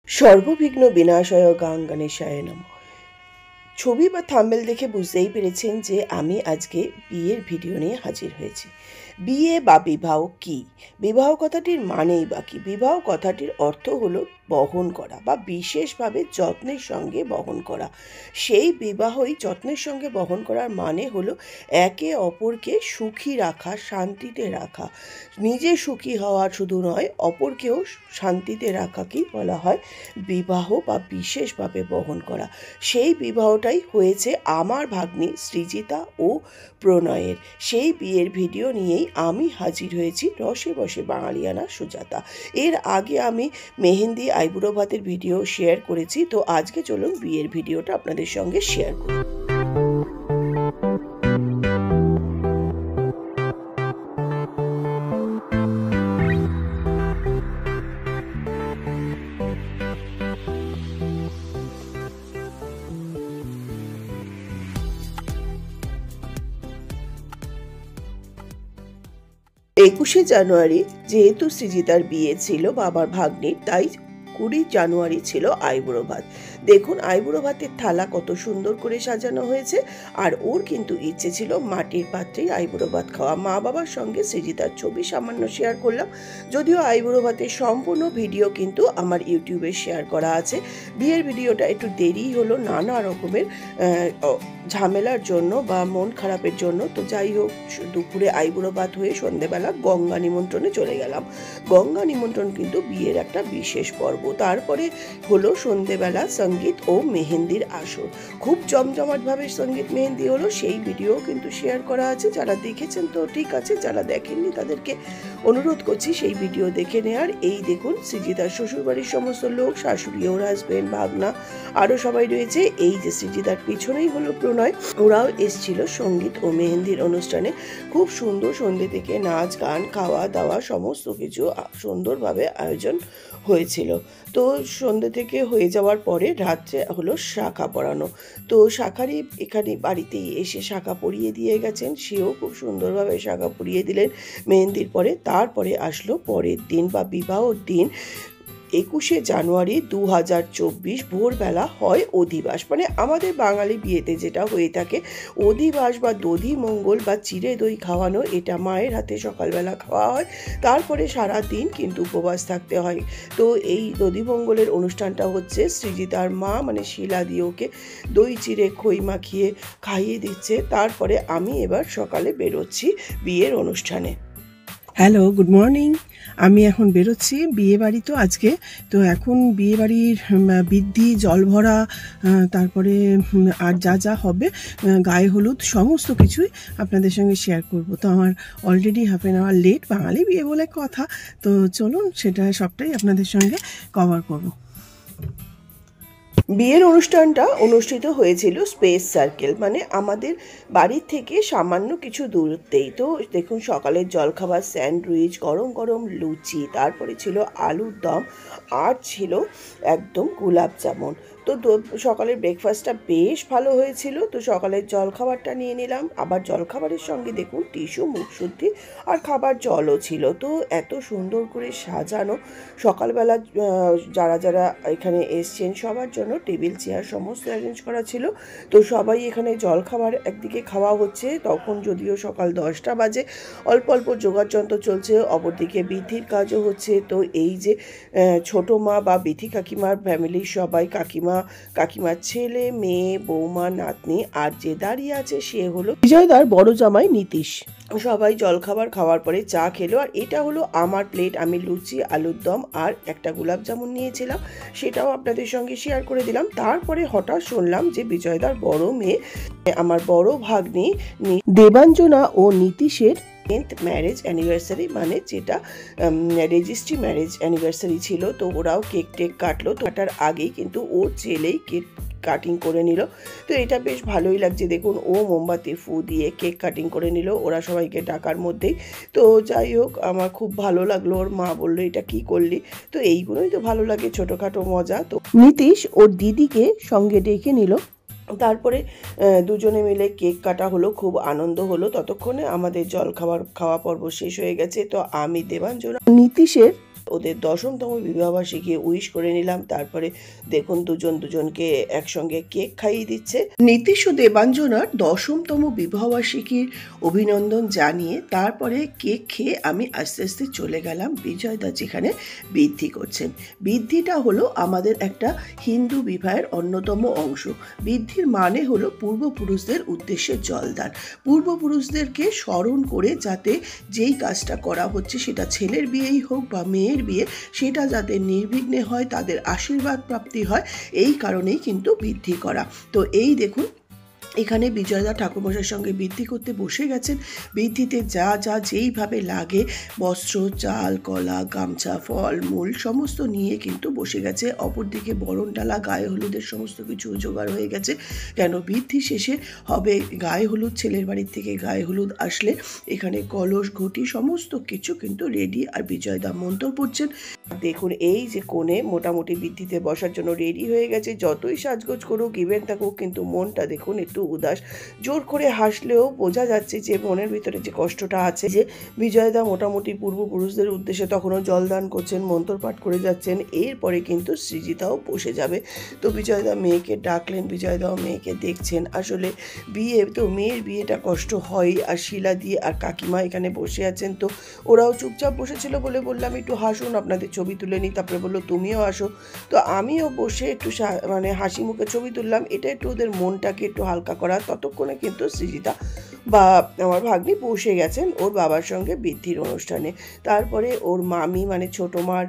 সর্ববিঘ্ন বিনাশায় গঙ্গণেশায় নমঃ। ছবি বা থাম্বনেল দেখে বুঝতেই পেরেছেন যে আমি আজকে বিয়ের ভিডিও নিয়ে হাজির হয়েছি। বিয়ে বা বিবাহ কি? বিবাহ কথাটির মানেই বা কি? বিবাহ কথাটির অর্থ হলো বহন করা বা বিশেষভাবে যত্নের সঙ্গে বহন করা। সেই বিবাহই যত্নের সঙ্গে বহন করার মানে হলো একে অপরকে সুখী রাখা, শান্তিতে রাখা। নিজে সুখী হওয়া শুধু নয়, অপরকেও শান্তিতে রাখাকেই বলা হয় বিবাহ বা বিশেষভাবে বহন করা। সেই বিবাহটাই হয়েছে আমার ভাগ্নি সৃজিতা ও প্রণয়ের। সেই বিয়ের ভিডিও নিয়েই আমি হাজির হয়েছি রসে বসে বাঙালিয়ানা সুজাতা। এর আগে আমি মেহেন্দি আইবুড়ো ভাতের ভিডিও শেয়ার করেছি, তো আজকে চলুন বিয়ের ভিডিওটা আপনাদের সঙ্গে শেয়ার করি। একুশে জানুয়ারি যেহেতু সৃজিতার বিয়ে ছিল বাবার ভাগ্নির, তাই 20 জানুয়ারি ছিল আইবুড়ো ভাত। দেখুন আইবুড়ো ভাতের থালা কত সুন্দর করে সাজানো হয়েছে। আর ওর কিন্তু ইচ্ছে ছিল মাটির পাত্রেই আইবুড়ো ভাত খাওয়া। মা বাবার সঙ্গে সৃজিতার ছবি সামান্য শেয়ার করলাম, যদিও আইবুড়ো ভাতের সম্পূর্ণ ভিডিও কিন্তু আমার ইউটিউবে শেয়ার করা আছে। বিয়ের ভিডিওটা একটু দেরি হলো নানা রকমের ঝামেলার জন্য বা মন খারাপের জন্য। তো যাই হোক, দুপুরে আইবুড়ো ভাত হয়ে সন্ধেবেলা গঙ্গা নিমন্ত্রণে চলে গেলাম। গঙ্গা নিমন্ত্রণ কিন্তু বিয়ের একটা বিশেষ পর্ব। তারপরে হলো সন্ধেবেলা সঙ্গীত ও মেহেন্দির আসর। খুব জমজমাটভাবে সঙ্গীত মেহেন্দি হলো, সেই ভিডিও কিন্তু শেয়ার করা আছে। যারা দেখেছেন তো ঠিক আছে, যারা দেখেননি তাদেরকে অনুরোধ করছি সেই ভিডিও দেখে নেওয়ার। এই দেখুন সৃজিতার শ্বশুরবাড়ির সমস্ত লোক, শাশুড়ি, ওর হাজবেন্ড, ভাগনা, আরও সবাই রয়েছে। এই যে সৃজিতার পিছনেই হলো প্রণয়, ওরাও এসছিল সঙ্গীত ও মেহেন্দির অনুষ্ঠানে। খুব সুন্দর সন্ধ্যে থেকে নাচ গান খাওয়া দাওয়া সমস্ত কিছু সুন্দরভাবে আয়োজন হয়েছিল। তো সন্ধ্যে থেকে হয়ে যাওয়ার পরে রাত্রে হলো শাঁখা পরানো। তো শাঁখারই এখানে বাড়িতেই এসে শাঁখা পরিয়ে দিয়ে গেছেন, সেও খুব সুন্দরভাবে শাঁখা পরিয়ে দিলেন মেহেন্দির পরে। তারপরে আসলো পরের দিন বা বিবাহর দিন 21শে জানুয়ারি 2024 ভোরবেলা হয় অধিবাস। মানে আমাদের বাঙালি বিয়েতে যেটা হয়ে থাকে অধিবাস বা দধি মঙ্গল বা চিড়ে দই খাওয়ানো, এটা মায়ের হাতে সকালবেলা খাওয়া হয়। তারপরে সারা দিন কিন্তু উপবাস থাকতে হয়। তো এই দধি মঙ্গলের অনুষ্ঠানটা হচ্ছে সৃজিতার মা মানে শিলা দিওকে দই চিড়ে খই মাখিয়ে খাইয়ে দিচ্ছে। তারপরে আমি এবার সকালে বেরোচ্ছি বিয়ের অনুষ্ঠানে। Hello, good morning. আমি এখন বেরোচ্ছি বিয়ে বাড়ি তো আজকে। তো এখন বিয়ে বাড়ির বৃদ্ধি, জল ভরা, তারপরে আর যা যা হবে, গায়ে হলুদ, সমস্ত কিছুই আপনাদের সঙ্গে শেয়ার করব। তো আমার already half an hour late, Bangali বিয়ে বলে কথা। তো চলুন সেটা সবটাই আপনাদের সঙ্গে কভার করব। বিয়ের অনুষ্ঠানটা অনুষ্ঠিত হয়েছিল স্পেস সার্কেল, মানে আমাদের বাড়ির থেকে সামান্য কিছু দূরত্বেই। তো দেখুন সকালের জলখাবার স্যান্ডউইচ, গরম গরম লুচি, তারপরে ছিল আলুর দম, আর ছিল একদম গোলাপ জামুন। তো সকালের ব্রেকফাস্টটা বেশ ভালো হয়েছিল। তো সকালের জলখাবারটা নিয়ে নিলাম। আবার জলখাবারের সঙ্গে দেখুন টিস্যু, মুখশুদ্ধি আর খাবার জলও ছিল। তো এত সুন্দর করে সাজানো। সকালবেলা যারা যারা এখানে এসছেন সবার জন্য টেবিল চেয়ার সমস্ত অ্যারেঞ্জ করা ছিল। তো সবাই এখানে জলখাবার একদিকে খাওয়া হচ্ছে, তখন যদিও সকাল 10টা বাজে। অল্প অল্প যোগাযন্ত্র চলছে, অপরদিকে বৃদ্ধির কাজও হচ্ছে। তো এই যে ছোটো মা বা বৃদ্ধি কাকিমার ফ্যামিলির সবাই, কাকিমার ছেলে, মেয়ে, বৌমা, নাতনি, আর যে দাঁড়িয়ে আছে সে হলো বিজয়দার বড় জামাই নীতিশ। সবাই জলখাবার খাওয়ার পরে চা খেলো। আর এটা হলো আমার প্লেট। আমি লুচি, আলুর দম আর একটা গোলাপ জামুন নিয়েছিলাম, সেটাও আপনাদের সঙ্গে শেয়ার করে দিলাম। তারপরে হঠাৎ শুনলাম যে বিজয়দার বড় মেয়ে, আমার বড় ভাগ্নি দেবাঞ্জনা ও নীতিশের 10th ম্যারেজ অ্যানিভার্সারি, মানে যেটা রেজিস্ট্রি ম্যারেজ অ্যানিভার্সারি ছিল। তো ওরাও কেক টেক কাটলো। তো কাটার আগেই কিন্তু ওর ছেলেই কেক কাটিং করে নিল। তো এটা বেশ ভালোই লাগছে। দেখুন ও মোমবাতি ফু দিয়ে কেক কাটিং করে নিল ওরা সবাইকে ডাকার মধ্যেই। তো যাই হোক, আমার খুব ভালো লাগলো। ওর মা বললো এটা কি করলি? তো এইগুলোই তো ভালো লাগে, ছোটোখাটো মজা। তো নীতিশ ওর দিদিকে সঙ্গে ডেকে নিল। তারপরে দুজনে মিলে কেক কাটা হলো, খুব আনন্দ হলো। ততক্ষণে আমাদের জল খাওয়া পর্ব শেষ হয়ে গেছে। তো আমি, দেবাঞ্জনা, নীতিশের ওদের 10তম বিবাহবার্ষিকী উইশ করে নিলাম। তারপরে দেখুন দুজনকে একসঙ্গে কেক খাইয়ে দিচ্ছে। নীতিশ ও দেবাঞ্জনার 10তম বিবাহবার্ষিকীর অভিনন্দন জানিয়ে তারপরে কেক খেয়ে আমি আস্তে আস্তে চলে গেলাম বিজয়দা যেখানে বৃদ্ধি করছেন। বৃদ্ধিটা হলো আমাদের একটা হিন্দু বিবাহের অন্যতম অংশ। বৃদ্ধির মানে হলো পূর্বপুরুষদের উদ্দেশ্যে জলদান। পূর্বপুরুষদেরকে স্মরণ করে যাতে যেই কাজটা করা হচ্ছে, সেটা ছেলের বিয়েই হোক বা মেয়ের বিয়ে, সেটা যাতে নির্বিঘ্নে হয়, তাদের আশীর্বাদ প্রাপ্তি হয়, এই কারণেই কিন্তু বৃদ্ধি করা। তো এই দেখুন এখানে বিজয়দা ঠাকুরমশাইয়ের সঙ্গে বৃদ্ধি করতে বসে গেছেন। বৃদ্ধিতে যা যেইভাবে লাগে বস্ত্র, চাল, কলা, গামছা, ফল মূল সমস্ত নিয়ে কিন্তু বসে গেছে। অপরদিকে বরণ ডালা, গায়ে হলুদের সমস্ত কিছু জোগাড় হয়ে গেছে। কেন বৃদ্ধি শেষে হবে গায়ে হলুদ, ছেলের বাড়ির থেকে গায়ে হলুদ আসলে এখানে কলস, ঘটি সমস্ত কিছু কিন্তু রেডি। আর বিজয়দা মন্ত্র পড়ছেন। দেখুন এই যে কোণে মোটামুটি বৃদ্ধিতে বসার জন্য রেডি হয়ে গেছে। যতই সাজগোজ করুক, ইভেন্ট থাকুক, কিন্তু মনটা দেখুন একটু উদাস। জোর করে হাসলেও বোঝা যাচ্ছে যে মনের ভিতরে যে কষ্টটা আছে। যে বিজয়দা মোটামুটি পূর্বপুরুষদের উদ্দেশ্যে তখনও জলদান করছেন, মন্ত্র পাঠ করে যাচ্ছেন। এরপরে কিন্তু সৃজিতাও বসে যাবে। তো বিজয়দা মেয়েকে ডাকলেন, বিজয়দাও মেয়েকে দেখছেন। আসলে বিয়ে তো মেয়ের বিয়েটা কষ্ট হয়। আর শিলা দিয়ে আর কাকিমা এখানে বসে আছেন। তো ওরাও চুপচাপ বসেছিল বলে বললাম একটু হাসুন, আপনাদের ছবি তুলে নিই। তারপরে বললো তুমিও আসো। তো আমিও বসে একটু মানে হাসি মুখে ছবি তুললাম। এটা একটু ওদের মনটাকে একটু হালকা করা। ততক্ষণে কিন্তু সৃজিতা বা আমার ভাগ্নি বসে গেছেন ওর বাবার সঙ্গে বৃদ্ধির অনুষ্ঠানে। তারপরে ওর মামি মানে ছোটো মার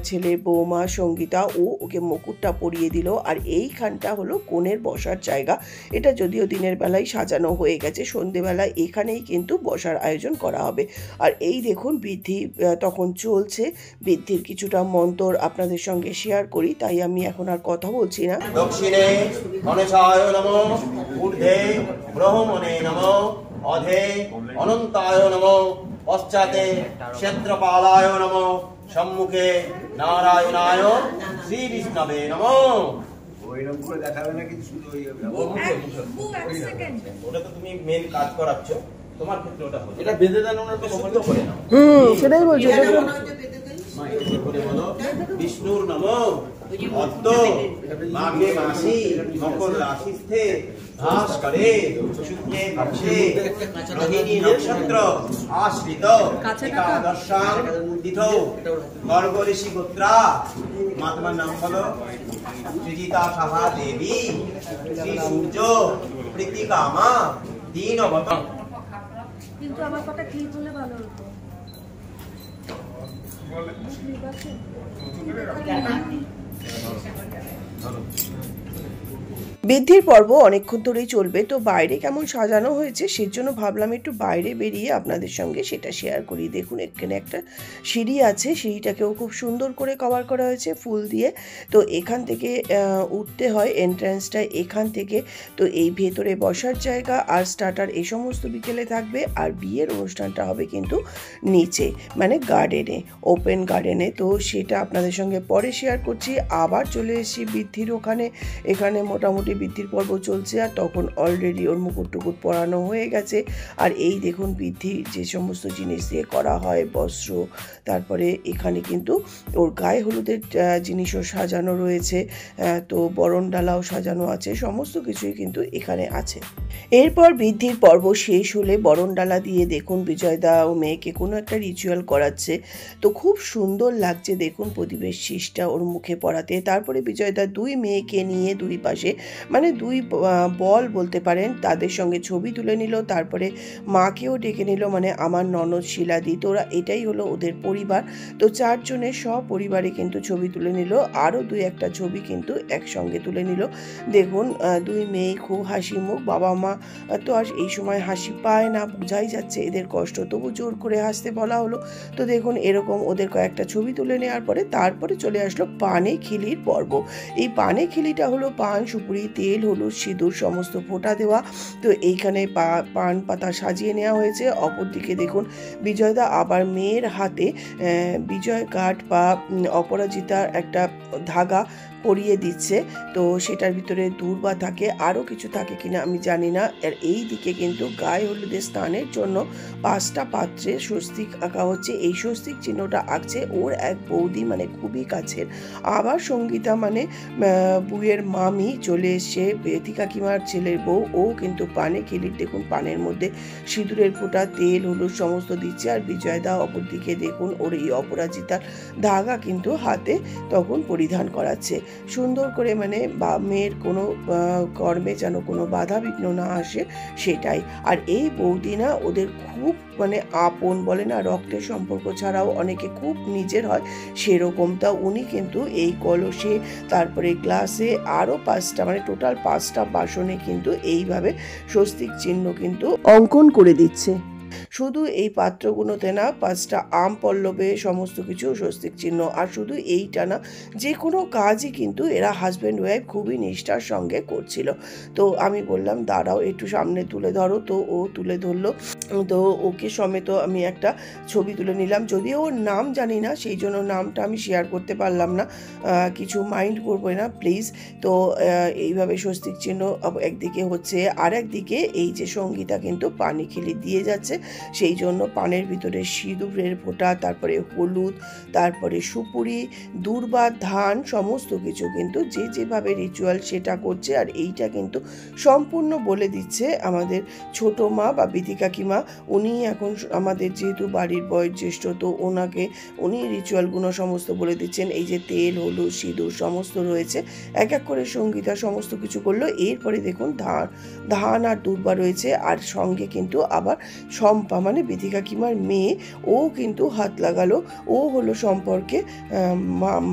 ছেলে বৌমা সঙ্গীতা ওকে মুকুটটা পরিয়ে দিল। আর এইখানটা হলো কনের বসার জায়গা। এটা যদিও দিনের বেলায় সাজানো হয়ে গেছে, সন্ধেবেলায় এখানেই কিন্তু বসার আয়োজন করা হবে। আর এই দেখুন বৃদ্ধি তখন চলছে। বৃদ্ধির কিছুটা মন্তর আপনাদের সঙ্গে শেয়ার করি, তাই আমি এখন আর কথা বলছি না। দক্ষিণে গণেশায় নমঃ, ঊর্ধ্বে ব্রহ্মণে নমঃ, অধে অনন্তায় নমঃ, পশ্চাতে ক্ষেত্রপালায় নমঃ, সম্মুখে নারায়ণায় শ্রী বিষ্ণবে নমঃ। ওইরকম করে দেখাবে না, কিন্তু শুধু ওটা তো তুমি মেন কাজ করাচ্ছ, তোমার ক্ষেত্রে ওটা হবে। এটা বেঁধে দেন, ওটা তো শুদ্ধ করে নাও। সেটাই বলছি। বিষ্ণুর নমঃ, অদ্য মাঘে মাসি মকর রাশিস্থে ঘাস করে শুক্লে পক্ষে রোহিণী নক্ষত্র আশ্রিত একাদশাং তিথৌ গর্গ ঋষি গোত্রা। মা তোমার নাম বলো? সৃজিতা সাহা দেবী, শ্রী সূর্য প্রীতিকামা দীনবত। কিন্তু আমার কথা ক্লিপ হলে ভালো হতো। বৃদ্ধির পর্ব অনেকক্ষণ ধরেই চলবে। তো বাইরে কেমন সাজানো হয়েছে সেজন্য ভাবলাম একটু বাইরে বেরিয়ে আপনাদের সঙ্গে সেটা শেয়ার করি। দেখুন এখানে একটা সিঁড়ি আছে, সিঁড়িটাকেও খুব সুন্দর করে কভার করা হয়েছে ফুল দিয়ে। তো এখান থেকে উঠতে হয়, এন্ট্রান্সটা এখান থেকে। তো এই ভেতরে বসার জায়গা আর স্টার্টার এই সমস্ত বিকেলে থাকবে। আর বিয়ের অনুষ্ঠানটা হবে কিন্তু নিচে মানে গার্ডেনে, ওপেন গার্ডেনে। তো সেটা আপনাদের সঙ্গে পরে শেয়ার করছি। আবার চলে এসেছি বৃদ্ধির ওখানে। এখানে মোটামুটি বৃদ্ধির পর্ব চলছে। আর তখন অলরেডি ওর মুকুট টুকুট পরানো হয়ে গেছে। আর এই দেখুন বৃদ্ধি যে সমস্ত জিনিস দিয়ে করা হয়, বস্ত্র, তারপরে এখানে কিন্তু ওর গায়ে হলুদের জিনিসও সাজানো রয়েছে। তো বরণ ডালাও সাজানো আছে, সমস্ত কিছুই কিন্তু এখানে আছে। এরপর বৃদ্ধির পর্ব শেষ হলে বরণ ডালা দিয়ে দেখুন বিজয়দা ও মেয়েকে কোনো একটা রিচুয়াল করাচ্ছে। তো খুব সুন্দর লাগছে দেখুন প্রদীপের শীষটা ওর মুখে পড়াতে। তারপরে বিজয়দা দুই মেয়েকে নিয়ে দুই পাশে মানে দুই বল বলতে পারেন, তাদের সঙ্গে ছবি তুলে নিল। তারপরে মাকেও ডেকে নিল, মানে আমার ননদ শিলাদি। তো ওরা এটাই হলো ওদের পরিবার। তো চারজনের সব পরিবারে কিন্তু ছবি তুলে নিল। আরও দুই একটা ছবি কিন্তু একসঙ্গে তুলে নিল। দেখুন দুই মেয়ে খুব হাসি মুখ। বাবা মা তো আর এই সময় হাসি পায় না, বোঝাই যাচ্ছে এদের কষ্ট, তবু জোর করে হাসতে বলা হলো। তো দেখুন এরকম ওদের কয়েকটা ছবি তুলে নেওয়ার পরে তারপরে চলে আসলো পানে খিলির পর্ব। এই পানে খিলিটা হলো পান, সুপুরি, তেল, হলুদ, সিঁদুর সমস্ত ফোঁটা দেওয়া। তো এইখানে পান পাতা সাজিয়ে নেওয়া হয়েছে। অপরদিকে দেখুন বিজয়দা আবার মেয়ের হাতে বিজয় কাঠ বা অপরাজিতার একটা ধাগা পরিয়ে দিচ্ছে। তো সেটার ভিতরে দূর্বা থাকে, আরও কিছু থাকে কিনা আমি জানি না। আর এই দিকে কিন্তু গায়ে হলুদের স্নানের জন্য 5টা পাত্রে স্বস্তিক আঁকা হচ্ছে। এই স্বস্তিক চিহ্নটা আঁকছে ওর এক বৌদি, মানে খুবই কাছের। আবার সঙ্গীতা মানে বুয়ের মামি চলে এসছে, বেতি কাকিমার ছেলের বউ। ও কিন্তু পানে খিলির, দেখুন পানের মধ্যে সিঁদুরের ফোঁটা, তেল, হলুদ সমস্ত দিচ্ছে। আর বিজয়দা অপরদিকে দেখুন ওর এই অপরাজিতার ধাগা কিন্তু হাতে তখন পরিধান করাচ্ছে সুন্দর করে, মানে মেয়ের কোনো কর্মে যেন কোনো বাধা বিঘ্ন না আসে সেটাই। আর এই বৌদি না ওদের খুব মানে আপন, বলে না রক্তের সম্পর্ক ছাড়াও অনেকে খুব নিজের হয়, সেরকমটা। উনি কিন্তু এই কলসে, তারপরে গ্লাসে, আরও 5টা মানে টোটাল 5টা বাসনে কিন্তু এইভাবে স্বস্তিক চিহ্ন কিন্তু অঙ্কন করে দিচ্ছে। শুধু এই পাত্রগুলোতে না, 5টা আম পল্লবে সমস্ত কিছু স্বস্তিক চিহ্ন। আর শুধু এইটা না, যে কোনো কাজই কিন্তু এরা হাজব্যান্ড ওয়াইফ খুবই নিষ্ঠার সঙ্গে করছিল। তো আমি বললাম দাঁড়াও একটু সামনে তুলে ধরো, তো ও তুলে ধরলো। তো ওকে সমেত আমি একটা ছবি তুলে নিলাম, যদিও ওর নাম জানি না, সেই জন্য নামটা আমি শেয়ার করতে পারলাম না, কিছু মাইন্ড করবো না প্লিজ। তো এইভাবে স্বস্তিক চিহ্ন একদিকে হচ্ছে, আর একদিকে এই যে সঙ্গীতা কিন্তু পানি খিলি দিয়ে যাচ্ছে, সেই জন্য পানের ভিতরে সিঁদুরের ফোঁটা, তারপরে হলুদ, তারপরে সুপুরি, দূর্বা, ধান সমস্ত কিছু কিন্তু যে যেভাবে রিচুয়াল সেটা করছে। আর এইটা কিন্তু সম্পূর্ণ বলে দিচ্ছে আমাদের ছোট মা বা বেতি কাকিমা। উনি এখন আমাদের যেহেতু বাড়ির বয়োজ্যেষ্ঠ, তো উনি রিচুয়ালগুলো সমস্ত বলে দিচ্ছেন। এই যে তেল, হলুদ, সিঁদুর সমস্ত রয়েছে, এক এক করে সঙ্গীতা সমস্ত কিছু করলো। এরপরে দেখুন ধান আর দূর্বা রয়েছে, আর সঙ্গে কিন্তু আবার শম্পা মানে বেতি কাকিমার মেয়ে, ও কিন্তু হাত লাগালো। ও হলো সম্পর্কে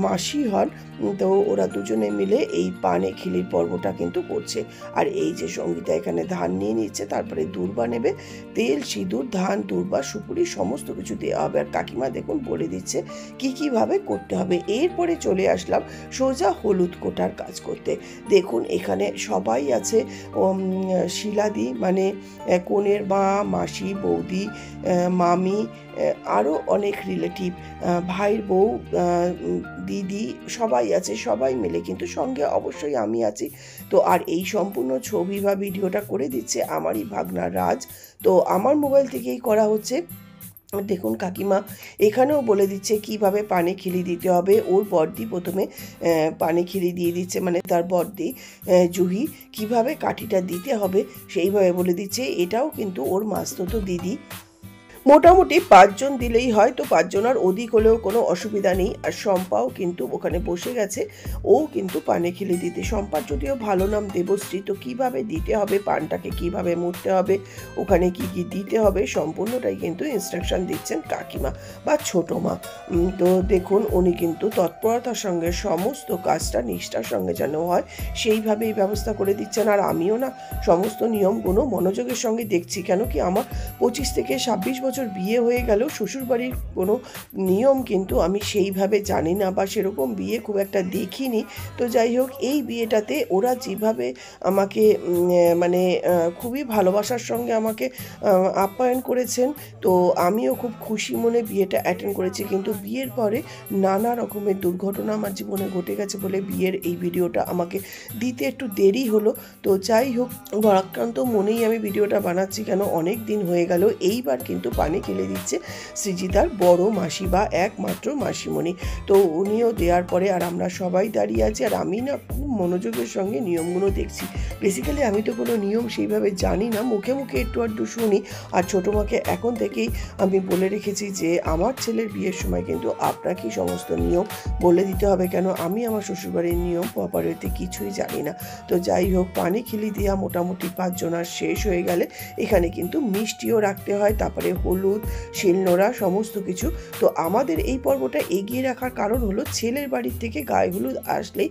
মাসি হন। তো ওরা দুজনে মিলে এই পানে খিলির পর্বটা কিন্তু করছে। আর এই যে সঙ্গীতা এখানে ধান নিয়ে নিচ্ছে, তারপরে দূর্বা নেবে, তেল, সিঁদুর, ধান, দূর্বা, সুপুরি সমস্ত কিছু দেওয়া হবে। আর কাকিমা দেখুন বলে দিচ্ছে কিভাবে করতে হবে। এরপরে চলে আসলাম সোজা হলুদ কোটার কাজ করতে। দেখুন এখানে সবাই আছে, শিলাদি মানে কনের মা, মাসি, বৌদি, মামি, আরও অনেক রিলেটিভ, ভাইয়ের বউ, দিদি সবাই আছে, সবাই মিলে কিন্তু সঙ্গে অবশ্যই আমি আছি। তো আর এই সম্পূর্ণ ছবি বা ভিডিওটা করে দিচ্ছে আমারই ভাগনা রাজ। তো আমার মোবাইল থেকেই করা হচ্ছে। দেখুন কাকিমা এখানেও বলে দিচ্ছে কিভাবে পানে খিলি দিতে হবে। ওর বড়দি প্রথমে পানে খিলি দিয়ে দিচ্ছে, মানে তার বড়দি জুহি কিভাবে কাঠিটা দিতে হবে সেইভাবে বলে দিচ্ছে। এটাও কিন্তু ওর মাস্তুতো দিদি। মোটামুটি 5 জন দিলেই হয়, তো 5 জনের অধিক হলেও কোনো অসুবিধা নেই। আর শম্পাও কিন্তু ওখানে বসে গেছে, ও কিন্তু পানে খিলি দিতে। শম্পার যদিও ভালো নাম দেবশ্রী। তো কিভাবে দিতে হবে, পানটাকে কিভাবে মুড়তে হবে, ওখানে কি কি দিতে হবে সম্পূর্ণটাই কিন্তু ইনস্ট্রাকশন দিচ্ছেন কাকিমা বা ছোট মা। তো দেখুন উনি কিন্তু তৎপরতার সঙ্গে সমস্ত কাজটা নিষ্ঠার সঙ্গে যেন হয় সেইভাবেই ব্যবস্থা করে দিচ্ছেন। আর আমিও না সমস্ত নিয়মগুলো মনোযোগের সঙ্গে দেখছি, কেন কি আমার 25 থেকে 26 বছর বিয়ে হয়ে গেল, শ্বশুরবাড়ির কোনো নিয়ম কিন্তু আমি সেইভাবে জানি না, বা সেরকম বিয়ে খুব একটা দেখিনি। তো যাই হোক, এই বিয়েটাতে ওরা যেভাবে আমাকে মানে খুবই ভালোবাসার সঙ্গে আমাকে আপ্যায়ন করেছেন, তো আমিও খুব খুশি মনে বিয়েটা অ্যাটেন্ড করেছি। কিন্তু বিয়ের পরে নানা রকমের দুর্ঘটনা আমার জীবনে ঘটে গেছে বলে বিয়ের এই ভিডিওটা আমাকে দিতে একটু দেরি হলো। তো যাই হোক, ভারাক্রান্ত মনেই আমি ভিডিওটা বানাচ্ছি, কেন অনেক দিন হয়ে গেল। এইবার কিন্তু পানি খেলে দিচ্ছে সৃজিতার বড় মাসি বা একমাত্র মাসিমণি। তো উনিও দেওয়ার পরে আর আমরা সবাই দাঁড়িয়ে আছি। আর আমি না খুব মনোযোগের সঙ্গে নিয়মগুলো দেখছি। বেসিক্যালি আমি তো কোনো নিয়ম সেইভাবে জানি না, মুখে মুখে একটু আধটু শুনি। আর ছোটো মাকে এখন থেকেই আমি বলে রেখেছি যে আমার ছেলের বিয়ের সময় কিন্তু আপনাকেই সমস্ত নিয়ম বলে দিতে হবে, কেন আমি আমার শ্বশুরবাড়ির নিয়ম প্রপারেতে কিছুই জানি না। তো যাই হোক, পানি খিলি দেওয়া মোটামুটি 5 জনার শেষ হয়ে গেলে এখানে কিন্তু মিষ্টিও রাখতে হয়, তারপরে হলুদ, শিলনোড়া সমস্ত কিছু। তো আমাদের এই পর্বটা এগিয়ে রাখার কারণ হলো ছেলের বাড়ির থেকে গায়ে হলুদ আসলেই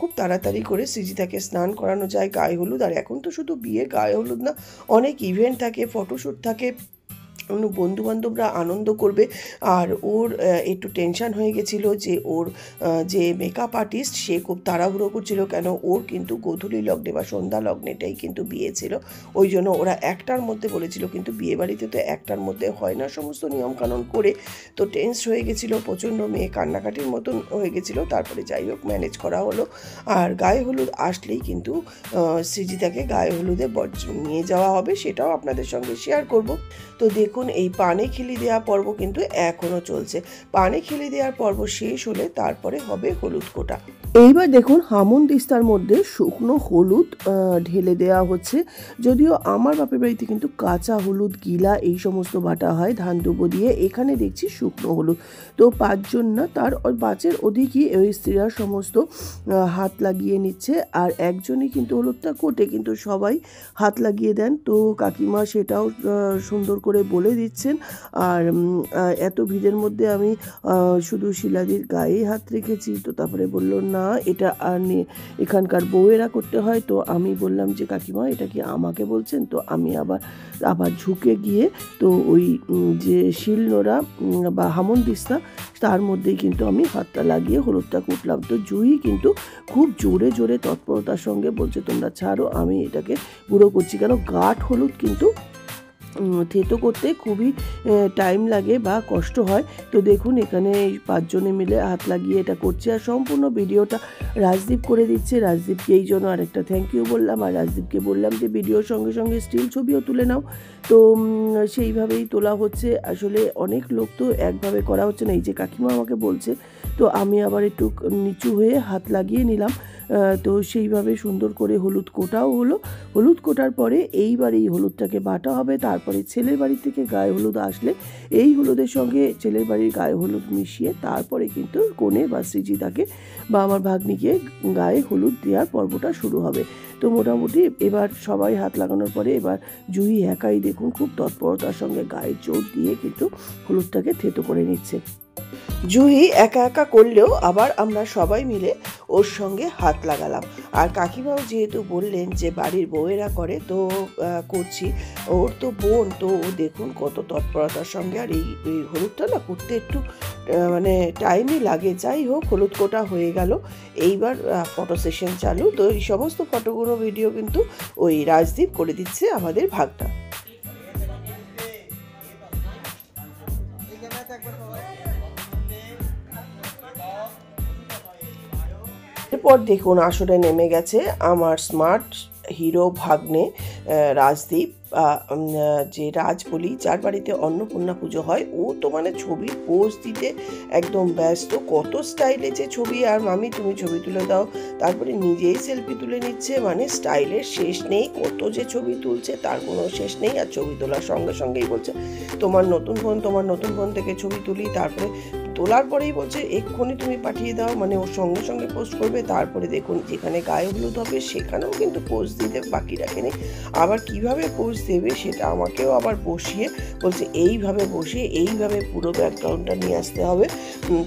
খুব তাড়াতাড়ি করে সৃজিতাকে স্নান করানো যায় গায়ে হলুদ। আর এখন তো শুধু বিয়ে গায়ে হলুদ না, অনেক ইভেন্ট থাকে, ফটোশ্যুট থাকে, বন্ধু বান্ধবরা আনন্দ করবে। আর ওর একটু টেনশান হয়ে গেছিলো যে ওর যে মেকআপ আর্টিস্ট সে খুব তাড়াহুড়ো করছিল, কেন ওর কিন্তু গোধূলি লগ্নে বা সন্ধ্যা লগ্নেটাই কিন্তু বিয়ে ছিল, ওই জন্য ওরা 1টার মধ্যে বলেছিল, কিন্তু বিয়ে বাড়িতে তো 1টার মধ্যে হয় না সমস্ত নিয়মকানুন করে। তো টেন্স হয়ে গেছিলো প্রচণ্ড, মেয়ে কান্নাকাটির মতন হয়ে গেছিলো। তারপরে যাই হোক ম্যানেজ করা হলো। আর গায়ে হলুদ আসলেই কিন্তু সৃজিতাকে গায়ে হলুদে নিয়ে যাওয়া হবে, সেটাও আপনাদের সঙ্গে শেয়ার করব। তো দেখুন এই পানে খিলি দেওয়া পর্ব কিন্তু এখনও চলছে। পানে খিলি দেওয়ার পর্ব শেষ হলে তারপরে হবে হলুদ কোটা। এইবার দেখুন হামুনদিস্তার মধ্যে শুকনো হলুদ ঢেলে দেওয়া হচ্ছে। যদিও আমার বাপের বাড়িতে কিন্তু কাঁচা হলুদ, গিলা এই সমস্ত বাটা হয় ধান দুবো দিয়ে, এখানে দেখছি শুকনো হলুদ। তো 5 জন না তার 5-এর অধিকই ওই স্ত্রীরা সমস্ত হাত লাগিয়ে নিচ্ছে। আর একজনই কিন্তু হলুদটা কোটে, কিন্তু সবাই হাত লাগিয়ে দেন। তো কাকিমা সেটাও সুন্দর করে বলে দিচ্ছেন। আর এত ভিড়ের মধ্যে আমি শুধু শিলাদির গায়ে হাত রেখেছি। তো তারপরে বললো না এটা এখানকার বউয়েরা করতে হয়। তো আমি বললাম যে কাকিমা এটা কি আমাকে বলছেন? তো আমি আবার ঝুঁকে গিয়ে তো ওই যে শিলনোড়া বা হামনদিস্তা তার মধ্যেই কিন্তু আমি হাতটা লাগিয়ে হলুদটা কুটলাম। তো জুই কিন্তু খুব জোরে জোরে তৎপরতার সঙ্গে বলছে তোমরা ছাড়ো, আমি এটাকে গুঁড়ো করছি। কেন গাঢ় হলুদ কিন্তু থেতো করতে খুবই টাইম লাগে বা কষ্ট হয়। তো দেখুন এখানে 5 জনে মিলে হাত লাগিয়ে এটা করছে। আর সম্পূর্ণ ভিডিওটা রাজদীপ করে দিচ্ছে। রাজদীপকে এই জন্য আরেকটা থ্যাংক ইউ বললাম। আর রাজদীপকে বললাম যে ভিডিওর সঙ্গে সঙ্গে স্টিল ছবিও তুলে নাও। তো সেইভাবেই তোলা হচ্ছে। আসলে অনেক লোক তো একভাবে করা হচ্ছে না। এই যে কাকিমা আমাকে বলছে, তো আমি আবার একটু নিচু হয়ে হাত লাগিয়ে নিলাম। তো সেইভাবে সুন্দর করে হলুদ কোটাও হলো। হলুদ কোটার পরে এইবার এই হলুদটাকে বাটা হবে। তারপরে ছেলের বাড়ি থেকে গায়ে হলুদ আসলে এই হলুদের সঙ্গে ছেলের বাড়ির গায়ে হলুদ মিশিয়ে তারপরে কিন্তু কনে বা সৃজিতাকে বা আমার ভাগ্নিকে গায়ে হলুদ দেওয়ার পর্বটা শুরু হবে। তো মোটামুটি এবার সবাই হাত লাগানোর পরে এবার জুই একাই দেখুন খুব তৎপরতার সঙ্গে গায়ে জোর দিয়ে কিন্তু হলুদটাকে থেতো করে নিচ্ছে। জুহি একা একা করলেও আবার আমরা সবাই মিলে ওর সঙ্গে হাত লাগালাম। আর কাকিমাও যেহেতু বললেন যে বাড়ির বউয়েরা করে, তো করছি। ওর তো বোন, তো ও দেখুন কত তৎপরতার সঙ্গে। আর এই হলুদটা না করতে একটু মানে টাইমই লাগে। যাই হোক হলুদ কোটা হয়ে গেল। এইবার ফটো সেশন চালু। তো এই সমস্ত ফটোগুলো ভিডিও কিন্তু ওই রাজদীপ করে দিচ্ছে আমাদের ভাগটা। এরপর দেখুন আসরে নেমে গেছে আমার স্মার্ট হিরো ভাগ্নে রাজদীপ, যে রাজ বলি, যার বাড়িতে অন্নপূর্ণা পুজো হয়। ও তো মানে ছবির পোজ দিতে একদম ব্যস্ত। কত স্টাইলে যে ছবি, আর মামি তুমি ছবি তুলে দাও, তারপরে নিজেই সেলফি তুলে নিচ্ছে। মানে স্টাইলের শেষ নেই, কত যে ছবি তুলছে তার কোনো শেষ নেই। আর ছবি তোলার সঙ্গে সঙ্গেই বলছে তোমার নতুন ফোন থেকে ছবি তুলি। তারপরে তোলার পরেই বলছে এক্ষুনি তুমি পাঠিয়ে দাও, মানে ওর সঙ্গে সঙ্গে পোস্ট করবে। তারপরে দেখুন যেখানে গায়ে হলুদ হবে সেখানেও কিন্তু পোস্ট দিতে বাকি রাখেনি। আবার কিভাবে পোস্ট দেবে সেটা আমাকেও আবার বসিয়ে বলছে এইভাবে বসিয়ে এইভাবে পুরো ব্যাকগ্রাউন্ডটা নিয়ে আসতে হবে।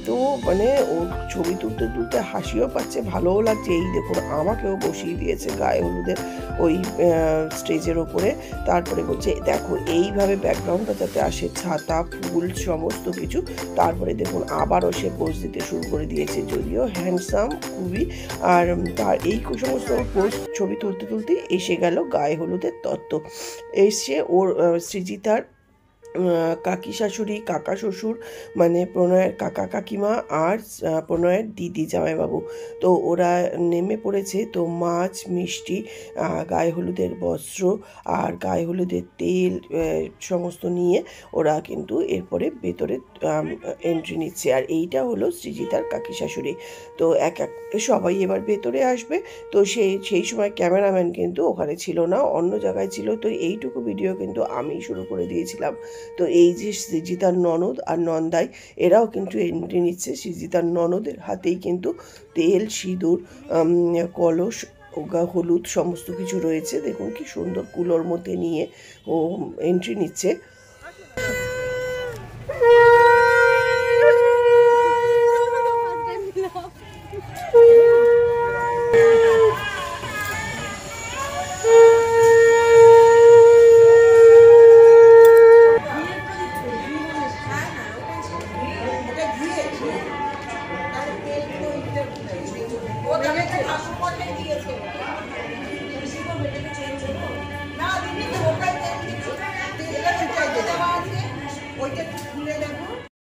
তো মানে ও ছবি তুলতে তুলতে হাসিও পাচ্ছে, ভালোও লাগছে। এই দেখুন আমাকেও বসিয়ে দিয়েছে গায়ে হলুদের ওই স্টেজের ওপরে। তারপরে বলছে দেখো এইভাবে ব্যাকগ্রাউন্ডটা যাতে আসে, ছাতা ফুল সমস্ত কিছু। তারপরে দেখুন আবারও সে পোস্ট দিতে শুরু করে দিয়েছে, যদিও হ্যান্ডসাম খুবই। আর তার এই সমস্ত পোস্ট ছবি তুলতে তুলতে এসে গেল গায়ে হলুদের তত্ত্ব। এসে ওর সৃজিতার কাকি শাশুড়ি, কাকা শ্বশুর, মানে প্রণয়ের কাকা কাকিমা আর প্রণয়ের দিদি জামাইবাবু, তো ওরা নেমে পড়েছে। তো মাছ মিষ্টি, গায়ে হলুদের বস্ত্র আর গায়ে হলুদের তেল সমস্ত নিয়ে ওরা কিন্তু এরপরে ভেতরে এন্ট্রি নিচ্ছে। আর এইটা হলো সৃজিতার কাকি শাশুড়ি। তো এক সবাই এবার ভেতরে আসবে। তো সেই সময় ক্যামেরাম্যান কিন্তু ওখানে ছিল না, অন্য জায়গায় ছিল। তো এইটুকু ভিডিও কিন্তু আমি শুরু করে দিয়েছিলাম। তো এই যে সৃজিতার ননদ আর নন্দাই এরাও কিন্তু এন্ট্রি নিচ্ছে। সৃজিতার ননদের হাতেই কিন্তু তেল, সিঁদুর, কলস, হলুদ সমস্ত কিছু রয়েছে। দেখুন কি সুন্দর কুলোর মধ্যে নিয়ে ও এন্ট্রি নিচ্ছে।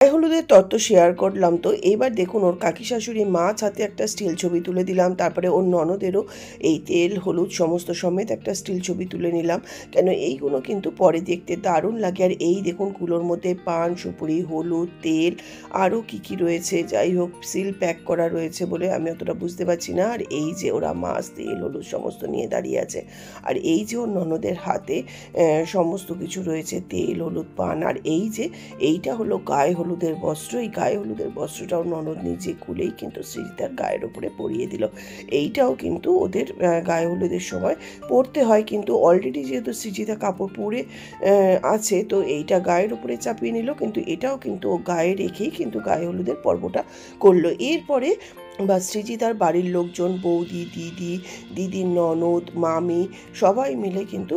গায়ে হলুদের তত্ত্ব শেয়ার করলাম। তো এবার দেখুন ওর কাকি শাশুড়ি মাছ হাতে একটা স্টিল ছবি তুলে দিলাম, তারপরে ওর ননদেরও এই তেল হলুদ সমস্ত সমেত একটা স্টিল ছবি তুলে নিলাম, কেন এইগুলো কিন্তু পরে দেখতে দারুণ লাগে। আর এই দেখুন কুলোর মধ্যে পান সুপুরি হলুদ তেল আরও কী রয়েছে, যাই হোক সিল প্যাক করা রয়েছে বলে আমি অতটা বুঝতে পারছি না। আর এই যে ওরা মাছ তেল হলুদ সমস্ত নিয়ে দাঁড়িয়ে আছে, আর এই যে ওর ননদের হাতে সমস্ত কিছু রয়েছে তেল হলুদ পান। আর এই যে এইটা হলো গায়ে হলুদের বস্ত্র, এই গায়ে হলুদের বস্ত্রটাও ননদ নিজে খুলেই কিন্তু সৃজিতার গায়ের ওপরে পরিয়ে দিল। এইটাও কিন্তু ওদের গায়ে হলুদের সময় পরতে হয়, কিন্তু অলরেডি যেহেতু সৃজিতা কাপড় পরে আছে তো এইটা গায়ের উপরে চাপিয়ে নিল, কিন্তু এটাও কিন্তু ও গায়ে রেখেই কিন্তু গায়ে হলুদের পর্বটা করলো। এরপরে বা সৃজিতার বাড়ির লোকজন বৌদি দিদির ননদ মামি সবাই মিলে কিন্তু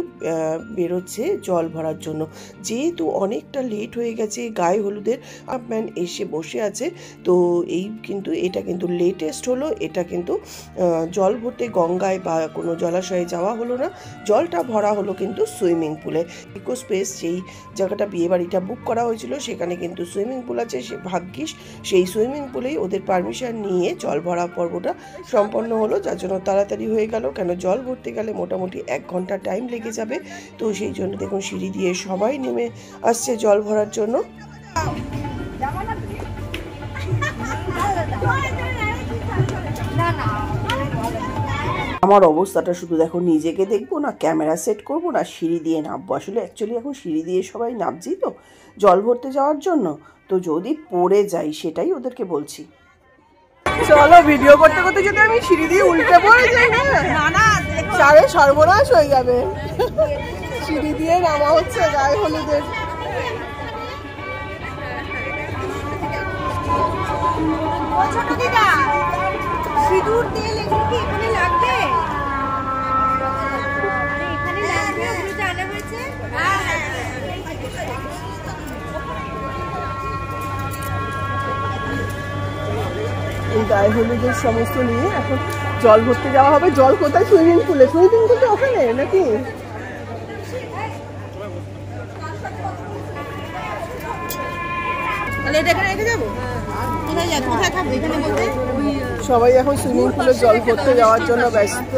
বেরোচ্ছে জল ভরার জন্য। যেহেতু অনেকটা লেট হয়ে গেছে, গায়ে হলুদের আপম্যান এসে বসে আছে, তো এই কিন্তু এটা কিন্তু লেটেস্ট হলো। এটা কিন্তু জল ভরতে গঙ্গায় বা কোনো জলাশয়ে যাওয়া হলো না, জলটা ভরা হলো কিন্তু সুইমিং পুলে। ইকো স্পেস যেই জায়গাটা বিয়ে বাড়িটা বুক করা হয়েছিল সেখানে কিন্তু সুইমিং পুল আছে, সে ভাগ্যিস সেই সুইমিং পুলেই ওদের পারমিশন নিয়ে জল ভরা পর্বটা সম্পন্ন হলো, যার জন্য তাড়াতাড়ি হয়ে গেল, কেন জল ভরতে গেলে মোটামুটি 1 ঘন্টা টাইম লেগে যাবে। তো সেই জন্য দেখুন সিঁড়ি দিয়ে সবাই নেমে আসছে জল ভরার জন্য। আমার অবস্থাটা শুধু দেখো, নিজেকে দেখবো না ক্যামেরা সেট করবো না সিঁড়ি দিয়ে নামবো। আসলে অ্যাকচুয়ালি এখন সিঁড়ি দিয়ে সবাই নামছি তো জল ভরতে যাওয়ার জন্য, তো যদি পড়ে যাই সেটাই ওদেরকে বলছি। চলো ভিডিও করতে করতে যদি আমি সিঁড়ি দিয়ে উল্টে পড়ে যাই সারে সর্বনাশ হয়ে যাবে। সিঁড়ি দিয়ে নামা হচ্ছে গায়ে হলুদের। সিঁদুর তেল এগুলো কি এখানে লাগবে? এখানে লাগবে, ওগুলো জানা হয়েছে। এই গায়ে হলুদের সমস্ত নিয়ে এখন জল ভরতে যাওয়া হবে। জল কোথায়? সুইমিং পুলে। সুইমিং পুলটা ওখানে নাকি? সবাই এখন সুইমিং পুলে জল ভরতে যাওয়ার জন্য ব্যস্ত।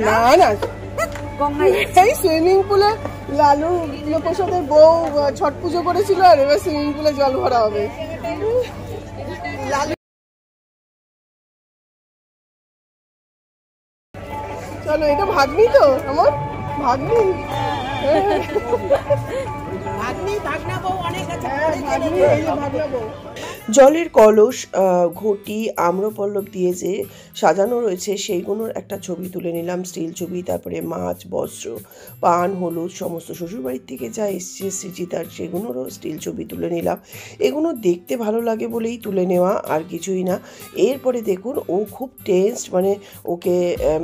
না না এই সুইমিং পুলে লালু প্রসাদের বউ ছট পুজো করেছিল, আর এবার সুইমিং পুলে জল ভরা হবে। চলো, এটা ভাগ্নি তো আমার ভাগ্নি। জলের কলস ঘটি আম্রপল্লব দিয়ে যে সাজানো রয়েছে সেইগুলোর একটা ছবি তুলে নিলাম, স্টিল ছবি। তারপরে মাছ বস্ত্র পান হলুদ সমস্ত শ্বশুরবাড়ির থেকে যা এসছে সৃজিতার সেগুলোরও স্টিল ছবি তুলে নিলাম। এগুলো দেখতে ভালো লাগে বলেই তুলে নেওয়া, আর কিছুই না। এরপরে দেখুন ও খুব টেন্সড, মানে ওকে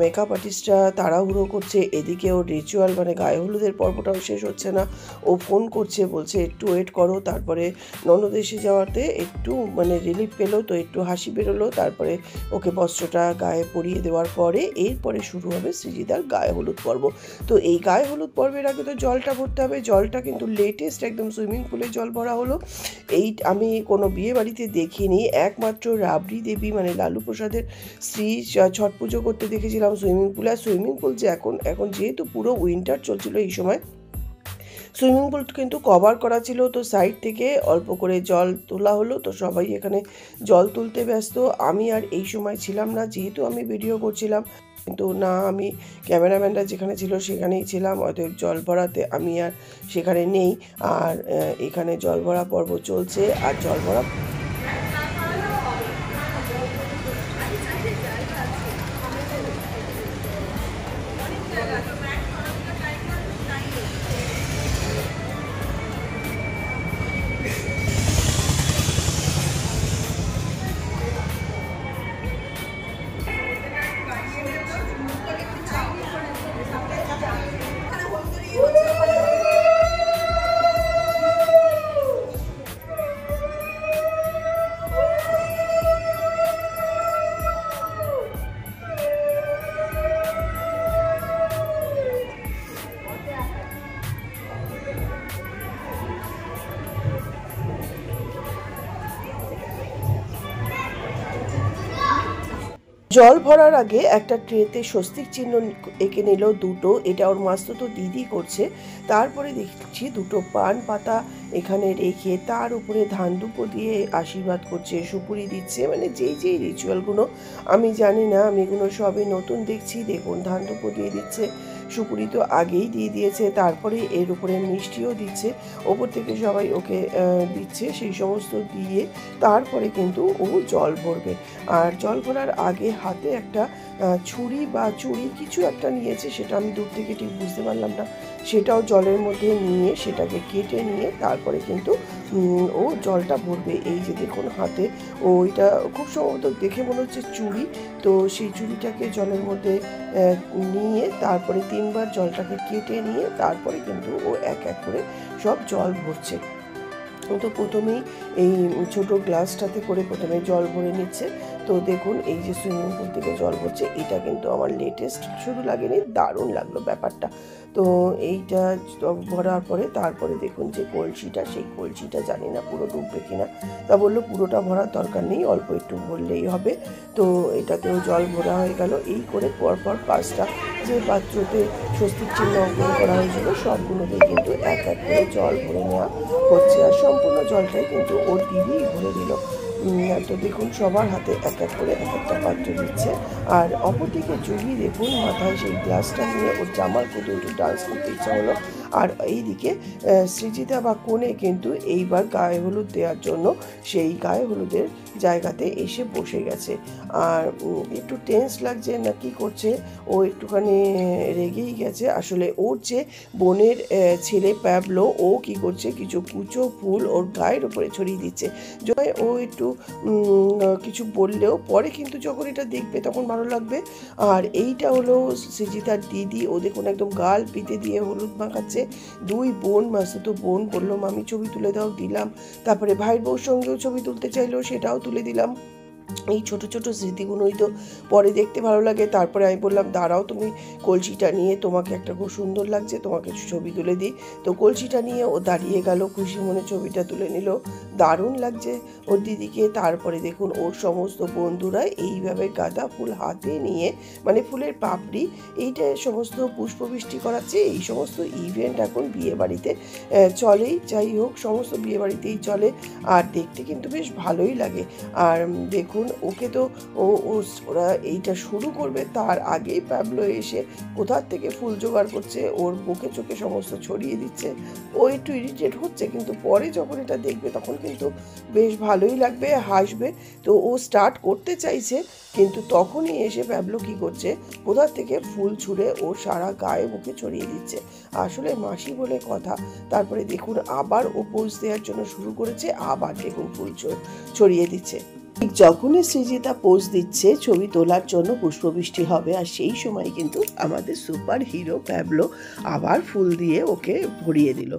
মেকআপ আর্টিস্টরা তাড়াহুড়ো করছে, এদিকে ওর রিচুয়াল মানে গায়ে হলুদের পর্বটাও শেষ হচ্ছে না। ও ফোন করছে, বলছে একটু ওয়েট করো। তারপরে ননদ এসে যাওয়াতে একটু মানে রিলিফ পেলো, তো একটু হাসি বেরোলো। তারপরে ওকে বস্ত্রটা গায়ে পরিয়ে দেওয়ার পরে এরপরে শুরু হবে সৃজিতার গায়ে হলুদ পর্ব। তো এই গায়ে হলুদ পর্বের আগে তো জলটা ভরতে হবে। জলটা কিন্তু লেটেস্ট একদম সুইমিং পুলে জল ভরা হলো। এই আমি কোনো বিয়ে বাড়িতে দেখিনি, একমাত্র রাবড়ি দেবী মানে লালু প্রসাদের স্ত্রী ছট পুজো করতে দেখেছিলাম সুইমিং পুলে। আর সুইমিং পুল যে এখন যেহেতু পুরো উইন্টার চলছিল এই সময়, সুইমিং পুল কিন্তু কভার করা ছিল, তো সাইড থেকে অল্প করে জল তোলা হলো। তো সবাই এখানে জল তুলতে ব্যস্ত। আমি আর এই সময় ছিলাম না, যেহেতু আমি ভিডিও করছিলাম, কিন্তু না আমি ক্যামেরাম্যানরা যেখানে ছিল সেখানেই ছিলাম, অতএব জল ভরাতে আমি আর সেখানে নেই। আর এখানে জল ভরা পর্ব চলছে, আর জল ভরা জল ভরার আগে একটা ট্রেতে স্বস্তিক চিহ্ন এঁকে নিল দুটো, এটা ওর মাস্তুতো দিদি করছে। তারপরে দেখছি দুটো পান পাতা এখানে রেখে তার উপরে ধান দুপো দিয়ে আশীর্বাদ করছে, সুপুরি দিচ্ছে, মানে যেই রিচুয়ালগুলো আমি জানি না, আমি এগুলো সবই নতুন দেখছি। দেখুন ধান দুপো দিয়ে দিচ্ছে, সুপুরি তো আগেই দিয়ে দিয়েছে, তারপরে এর উপরে মিষ্টিও দিচ্ছে, ওপর থেকে সবাই ওকে দিচ্ছে, সেই সমস্ত দিয়ে তারপরে কিন্তু ও জল ভরবে। আর জল ভরার আগে হাতে একটা ছুরি বা চুড়ি কিছু একটা নিয়েছে, সেটা আমি দূর থেকে ঠিক বুঝতে পারলাম না, সেটাও জলের মধ্যে নিয়ে সেটাকে কেটে নিয়ে তারপরে কিন্তু ও জলটা ভরবে। এই যে দেখুন হাতে ওইটা খুব সম্ভবত দেখে মনে হচ্ছে চুড়ি, তো সেই চুড়িটাকে জলের মধ্যে নিয়ে তারপরে 3 বার জলটাকে কেটে নিয়ে তারপরে কিন্তু ও এক এক করে সব জল ভরছে। তো প্রথমেই এই ছোট গ্লাসটাতে করে প্রথমে জল ভরে নিচ্ছে। তো দেখুন এই যে সুইমিং পুল থেকে জল ভরছে, এটা কিন্তু আমার লেটেস্ট শুধু লাগেনি, দারুণ লাগলো ব্যাপারটা। তো এইটা ভরার পরে তারপরে দেখুন যে কলসিটা, সেই কলসিটা জানি না পুরো ডুববে কিনা, তা বললো পুরোটা ভরার দরকার নেই, অল্প একটু ভরলেই হবে। তো এটাতেও জল ভরা হয়ে গেল। এই করে পরপর 5টা যে পাত্রতে স্বস্তিক চিহ্ন অঙ্কন করা হয়েছিল সবগুলোতে কিন্তু এক এক করে জল ভরে নেওয়া হচ্ছে, আর সম্পূর্ণ জলটাই কিন্তু ওর দিদিই ভরে দিল। তো দেখুন সবার হাতে এক এক করে এক একটা পাত্র দিচ্ছে, আর অপরদিকে জুহি দেখুন মাথায় সেই গ্লাসটা নিয়ে ওর জামার প্রতি একটু ডান্স করতে ইচ্ছা হলো। আর এইদিকে সৃজিতা বা কোণে কিন্তু এইবার গায়ে হলুদ দেওয়ার জন্য সেই গায়ে হলুদের জায়গাতে এসে বসে গেছে। আর একটু টেন্স লাগছে না কি করছে, ও একটুখানি রেগেই গেছে। আসলে ওর যে বোনের ছেলে প্যাবলো, ও কি করছে কিছু কুচো ফুল ওর গায়ের উপরে ছড়িয়ে দিচ্ছে। জয় ও একটু কিছু বললেও পরে কিন্তু যখন এটা দেখবে তখন ভালো লাগবে। আর এইটা হলো সৃজিতার দিদি, ও দেখুন একদম গাল পিতে দিয়ে হলুদ মাখাচ্ছে। 2 বোন, মাসুতো বোন বললো মামি ছবি তুলে দাও, দিলাম। তারপরে ভাইয়ের বউর সঙ্গেও ছবি তুলতে চাইলো, সেটাও তুলে দিলাম। এই ছোট ছোট স্মৃতিগুলোই তো পরে দেখতে ভালো লাগে। তারপরে আমি বললাম দাঁড়াও তুমি কলসিটা নিয়ে, তোমাকে একটা খুব সুন্দর লাগছে, তোমাকে ছবি তুলে দিই। তো কলসিটা নিয়ে ও দাঁড়িয়ে গেল, খুশি মনে ছবিটা তুলে নিল, দারুণ লাগছে ওর দিদিকে। তারপরে দেখুন ওর সমস্ত বন্ধুরা এইভাবে গাঁদা ফুল হাতে নিয়ে, মানে ফুলের পাপড়ি, এইটা সমস্ত পুষ্পবৃষ্টি করাচ্ছে। এই সমস্ত ইভেন্ট এখন বিয়ে বাড়িতে চলেই, যাই হোক সমস্ত বিয়ে বাড়িতেই চলে, আর দেখতে কিন্তু বেশ ভালোই লাগে। আর দেখুন ওকে তো ওরা এইটা শুরু করবে তার আগেই প্যাবলো এসে কোথার থেকে ফুল জোগাড় করছে, ওর বুকে চোখে সমস্ত ছড়িয়ে দিচ্ছে। ও একটু ইরিটেট হচ্ছে, কিন্তু পরে যখন এটা দেখবে তখন কিন্তু বেশ ভালোই লাগবে, হাসবে। তো ও স্টার্ট করতে চাইছে, কিন্তু তখনই এসে প্যাবলো কি করছে, কোথার থেকে ফুল ছুঁড়ে ওর সারা গায়ে মুখে ছড়িয়ে দিচ্ছে। আসলে মাসি বলে কথা। তারপরে দেখুন আবার ও পোজ দেওয়ার জন্য শুরু করেছে, আবার দেখুন ফুল ছড়িয়ে দিচ্ছে। ঠিক যখনই সৃজিতা পোজ দিচ্ছে ছবি তোলার জন্য পুষ্পবৃষ্টি হবে, আর সেই সময় কিন্তু আমাদের সুপার হিরো প্যাবলো আবার ফুল দিয়ে ওকে ভরিয়ে দিল।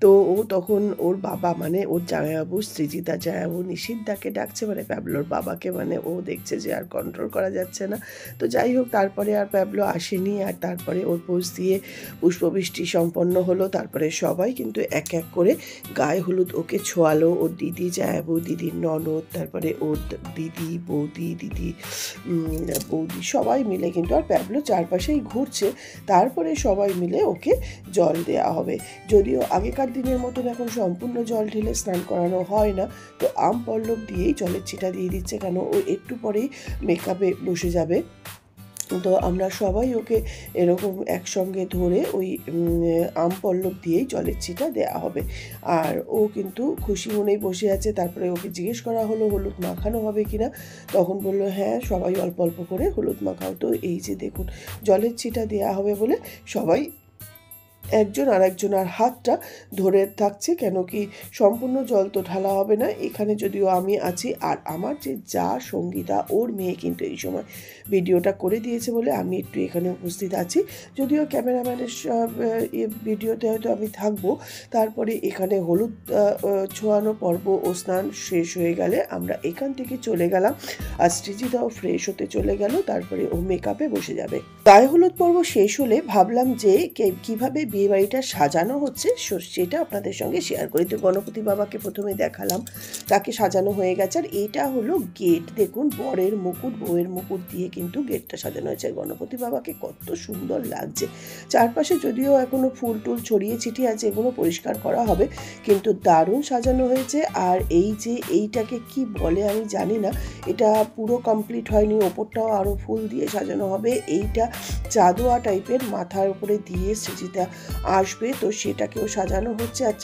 তো ও তখন ওর বাবা, মানে ওর জামাইবাবু, সৃজিতা জামাইবাবু নিষিদ্ধাকে ডাকছে, মানে প্যাবলোর বাবাকে, মানে ও দেখছে যে আর কন্ট্রোল করা যাচ্ছে না। তো যাই হোক তারপরে আর প্যাবলো আসেনি, আর তারপরে ওর পোজ দিয়ে পুষ্পবৃষ্টি সম্পন্ন হলো। তারপরে সবাই কিন্তু এক এক করে গায়ে হলুদ ওকে ছোঁয়ালো, ওর দিদি জামাইবাবু, দিদির ননদ, তারপরে ওর দিদি, বৌদি, সবাই মিলে কিন্তু, আর প্যাবলো চারপাশেই ঘুরছে। তারপরে সবাই মিলে ওকে জল দেওয়া হবে। যদিও আগেকার দিনের মতন এখন সম্পূর্ণ জল ঢেলে স্নান করানো হয় না, তো আম পল্লব দিয়েই জলের ছিটা দিয়ে দিচ্ছে, কেন ও একটু পরেই মেকআপে বসে যাবে। তো আমরা সবাই ওকে এরকম একসঙ্গে ধরে ওই আম পল্লব দিয়েই জলের ছিটা দেওয়া হবে। আর ও কিন্তু খুশি মনেই বসে আছে। তারপরে ওকে জিজ্ঞেস করা হলো হলুদ মাখানো হবে কিনা, তখন বললো হ্যাঁ সবাই অল্প অল্প করে হলুদ মাখাও। তো এই যে দেখুন জলের ছিটা দেওয়া হবে বলে সবাই একজন আর একজনের হাতটা ধরে থাকছে, কেন কি সম্পূর্ণ জল তো ঢালা হবে না এখানে, যদিও আমি আছি। আর আমার যে যা সঙ্গীতা, ওর মেয়ে কিন্তু এই সময় ভিডিওটা করে দিয়েছে বলে আমি একটু এখানে উপস্থিত আছি, যদিও ক্যামেরাম্যানের ভিডিওতে হয়তো আমি থাকবো। তারপরে এখানে হলুদ ছোঁয়ানো পর্ব ও স্নান শেষ হয়ে গেলে আমরা এখান থেকে চলে গেলাম, আর সৃজিতাও ফ্রেশ হতে চলে গেল। তারপরে ও মেকআপে বসে যাবে। গায়ে হলুদ পর্ব শেষ হলে ভাবলাম যে কিভাবে বিয়েবাড়িটা সাজানো হচ্ছে সেটা আপনাদের সঙ্গে শেয়ার করি। তো গণপতি বাবাকে প্রথমে দেখালাম, তাকে সাজানো হয়ে গেছে। আর এটা হলো গেট, দেখুন বরের মুকুট বউয়ের মুকুট দিয়ে কিন্তু গেটটা সাজানো হয়েছে। গণপতি বাবাকে কত সুন্দর লাগছে। চারপাশে যদিও এখনো ফুল টুল ছড়িয়ে ছিটিয়ে আছে, এগুলো পরিষ্কার করা হবে, কিন্তু দারুণ সাজানো হয়েছে। আর এই যে এইটাকে কি বলে আমি জানি না, এটা পুরো কমপ্লিট হয়নি, ওপরটাও আরও ফুল দিয়ে সাজানো হবে। এইটা চাঁদোয়া টাইপের মাথার উপরে দিয়ে সৃজিতা আসবে, তো সেটাকেও সাজানো হচ্ছে। আর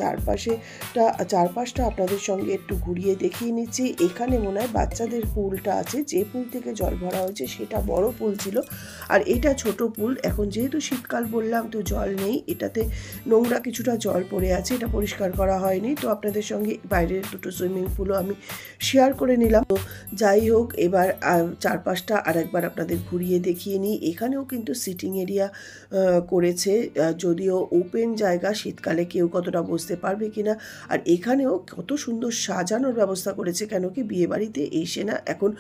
চারপাশটা আপনাদের সঙ্গে একটু ঘুরিয়ে দেখিয়ে নিচ্ছি। এখানে মনে হয় বাচ্চাদের পুলটা আছে, যে পুল থেকে জল ভরা হয়েছে সেটা বড় পুল ছিল, আর এটা ছোট পুল। এখন যেহেতু শীতকাল বললাম, তো জল নেই, এটাতে নোংরা কিছুটা জল পড়ে আছে, এটা পরিষ্কার করা হয়নি। তো আপনাদের সঙ্গে বাইরের দুটো সুইমিং পুলও আমি শেয়ার করে নিলাম। তো যাই হোক, এবার চারপাশটা আরেকবার আপনাদের ঘুরিয়ে দেখিয়ে নিই। এখানেও কিন্তু সিটিং এরিয়া করেছে, যদিও ওপেন জায়গা, শীতকালে কেউ কতটা বসতে পারবে কিনা। আর এখানেও কত সুন্দর সাজানোর ব্যবস্থা করেছে, কেন কি বিয়েবাড়িতে এসে না এখন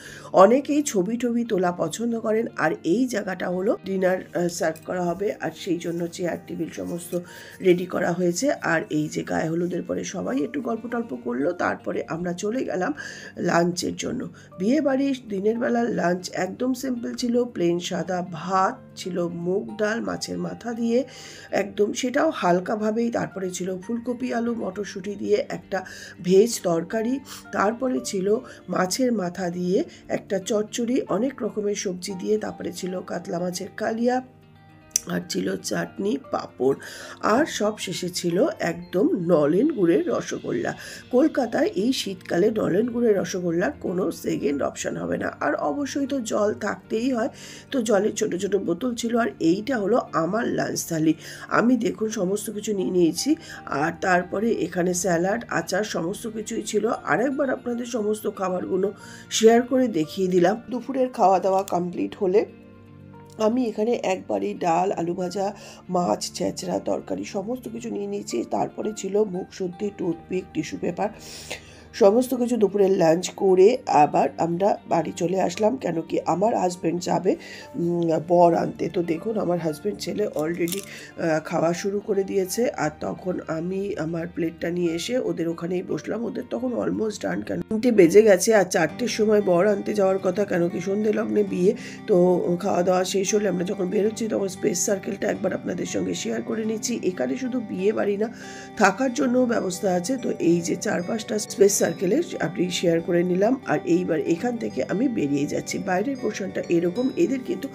অনেকেই ছবি তোলা পছন্দ করেন। আর এই জায়গাটা হলো ডিনার সার্ভ করা হবে, আর সেই জন্য চেয়ার টেবিল সমস্ত রেডি করা হয়েছে। আর এই যে গায়ে হলুদের পরে সবাই একটু গল্প টল্প করলো, তারপরে আমরা চলে গেলাম লাঞ্চের জন্য। বিয়েবাড়ির দিনের বেলার লাঞ্চ একদম সিম্পল ছিল, প্লেন সাদা ভাত ছিল, মুগ ডাল মাছের মাথা দিয়ে একদম, সেটাও হালকাভাবেই। তারপরে ছিল ফুলকপি আলু মটরশুঁটি দিয়ে একটা ভেজ তরকারি, তারপরে ছিল মাছের মাথা দিয়ে একটা চচ্চড়ি, অনেক রকমের সবজি দিয়ে, তারপরে ছিল কাতলা মাছের কালিয়া, আর ছিল চাটনি পাঁপড়, আর সব শেষে ছিল একদম নলেন গুড়ের রসগোল্লা। কলকাতায় এই শীতকালে নলেন গুড়ের রসগোল্লার কোনো সেকেন্ড অপশান হবে না। আর অবশ্যই তো জল থাকতেই হয়, তো জলের ছোট ছোট বোতল ছিল। আর এইটা হলো আমার লাঞ্চ থালি। আমি দেখুন সমস্ত কিছু নিয়ে নিয়েছি, আর তারপরে এখানে স্যালাড আচার সমস্ত কিছুই ছিল। আরেকবার আপনাদের সমস্ত খাবারগুলো শেয়ার করে দেখিয়ে দিলাম। দুপুরের খাওয়া দাওয়া কমপ্লিট হলে আমি এখানে একবারই ডাল, আলু ভাজা, মাছ, ছেঁচড়া, তরকারি সমস্ত কিছু নিয়ে নিয়েছি। তারপরে ছিল মুখ শুদ্ধি, টুথপিক, টিস্যু পেপার, সমস্ত কিছু দুপুরের লাঞ্চ করে আবার আমরা বাড়ি চলে আসলাম, কেন কি আমার হাজব্যান্ড যাবে বর আনতে। তো দেখুন আমার হাজব্যান্ড ছেলে অলরেডি খাওয়া শুরু করে দিয়েছে। আর তখন আমি আমার প্লেটটা নিয়ে এসে ওদের ওখানেই বসলাম। ওদের তখন অলমোস্ট ডান, কেন 3টে বেজে গেছে, আর 4টের সময় বর আনতে যাওয়ার কথা, কেন কি সন্ধে লগ্নে বিয়ে। তো খাওয়া দাওয়া শেষ হলে আমরা যখন বেরোচ্ছি, তখন স্পেস সার্কেলটা একবার আপনাদের সঙ্গে শেয়ার করে নিচ্ছি। এখানে শুধু বিয়ে বাড়ি না, থাকার জন্যও ব্যবস্থা আছে। তো এই যে 4-5টা স্পেস সার্কেলে আপনি শেয়ার করে নিলাম। আর এইবার এখান থেকে আমি বেরিয়ে যাচ্ছি। বাইরের পোর্শনটা এরকম, এদের কিন্তু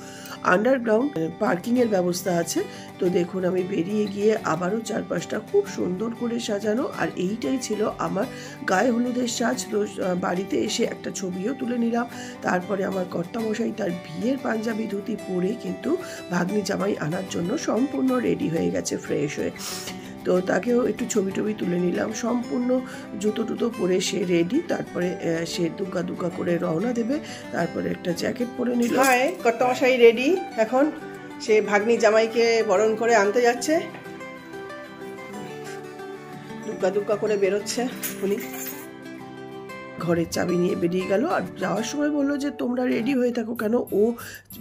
আন্ডারগ্রাউন্ড পার্কিংয়ের ব্যবস্থা আছে। তো দেখুন আমি বেরিয়ে গিয়ে আবারও চারপাশটা খুব সুন্দর করে সাজানো। আর এইটাই ছিল আমার গায়ে হলুদের সাজ। তো বাড়িতে এসে একটা ছবিও তুলে নিলাম। তারপরে আমার কর্তামশাই তার বিয়ের পাঞ্জাবি ধুতি পরে কিন্তু ভাগ্নি জামাই আনার জন্য সম্পূর্ণ রেডি হয়ে গেছে, ফ্রেশ হয়ে। তো তাকেও একটু ছবি তুলে নিলাম। সম্পূর্ণ জুতো টুতো পরে সে রেডি। তারপরে সে দুগ্গা করে রওনা দেবে। তারপরে একটা জ্যাকেট পরে নিল। হ্যাঁ, কর্তামশাই রেডি, এখন সে ভাগ্নি জামাইকে বরণ করে আনতে যাচ্ছে। দুগ্গা করে বেরোচ্ছে উনি। ঘরের চাবি নিয়ে বেরিয়ে গেল। আর যাওয়ার সময় বললো যে তোমরা রেডি হয়ে থাকো, কেন ও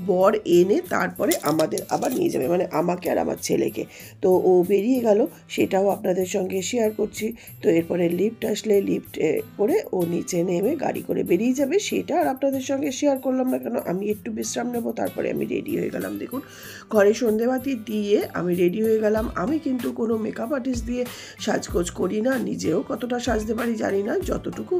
বর এনে তারপরে আমাদের আবার নিয়ে যাবে, মানে আমাকে আর আমার ছেলেকে। তো ও বেরিয়ে গেল, সেটাও আপনাদের সঙ্গে শেয়ার করছি। তো এরপরে লিফট আসলে লিফট করে ও নিচে নেমে গাড়ি করে বেরিয়ে যাবে, সেটা আর আপনাদের সঙ্গে শেয়ার করলাম না, কেন আমি একটু বিশ্রাম নেব। তারপরে আমি রেডি হয়ে গেলাম। দেখুন ঘরে সন্ধেবাতি দিয়ে আমি রেডি হয়ে গেলাম। আমি কিন্তু কোনো মেকআপ আর্টিস্ট দিয়ে সাজগোজ করি না, নিজেও কতটা সাজতে পারি জানি না, যতটুকু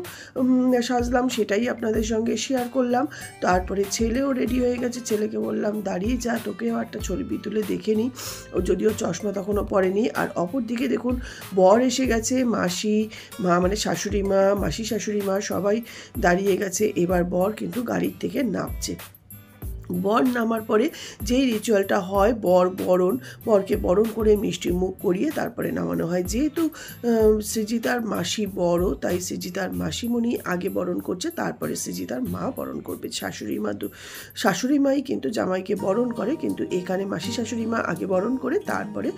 সাজলাম সেটাই আপনাদের সঙ্গে শেয়ার করলাম। তারপরে ছেলেও রেডি হয়ে গেছে, ছেলেকে বললাম দাঁড়িয়ে যা, তোকেও একটা ছবি তুলে দেখে নিই। ও যদিও চশমা তখনও পরেনি। আর অপর দিকে দেখুন বর এসে গেছে, মাসি মা মানে শাশুড়ি মা, মাসি শাশুড়ি মা সবাই দাঁড়িয়ে গেছে। এবার বর কিন্তু গাড়ির থেকে নামছে। বর নামার পরে যেই রিচুয়ালটা হয়, বরকে বরণ করে মিষ্টি মুখ করিয়ে তারপরে নামানো হয়। যেহেতু সৃজিতার মাসি বড়, তাই সৃজিতার মাসিমণি আগে বরণ করছে, তারপরে সৃজিতার মা বরণ করবে। শাশুড়ি মাই কিন্তু জামাইকে বরণ করে, কিন্তু এখানে মাসি শাশুড়ি মা আগে বরণ করে, তারপরে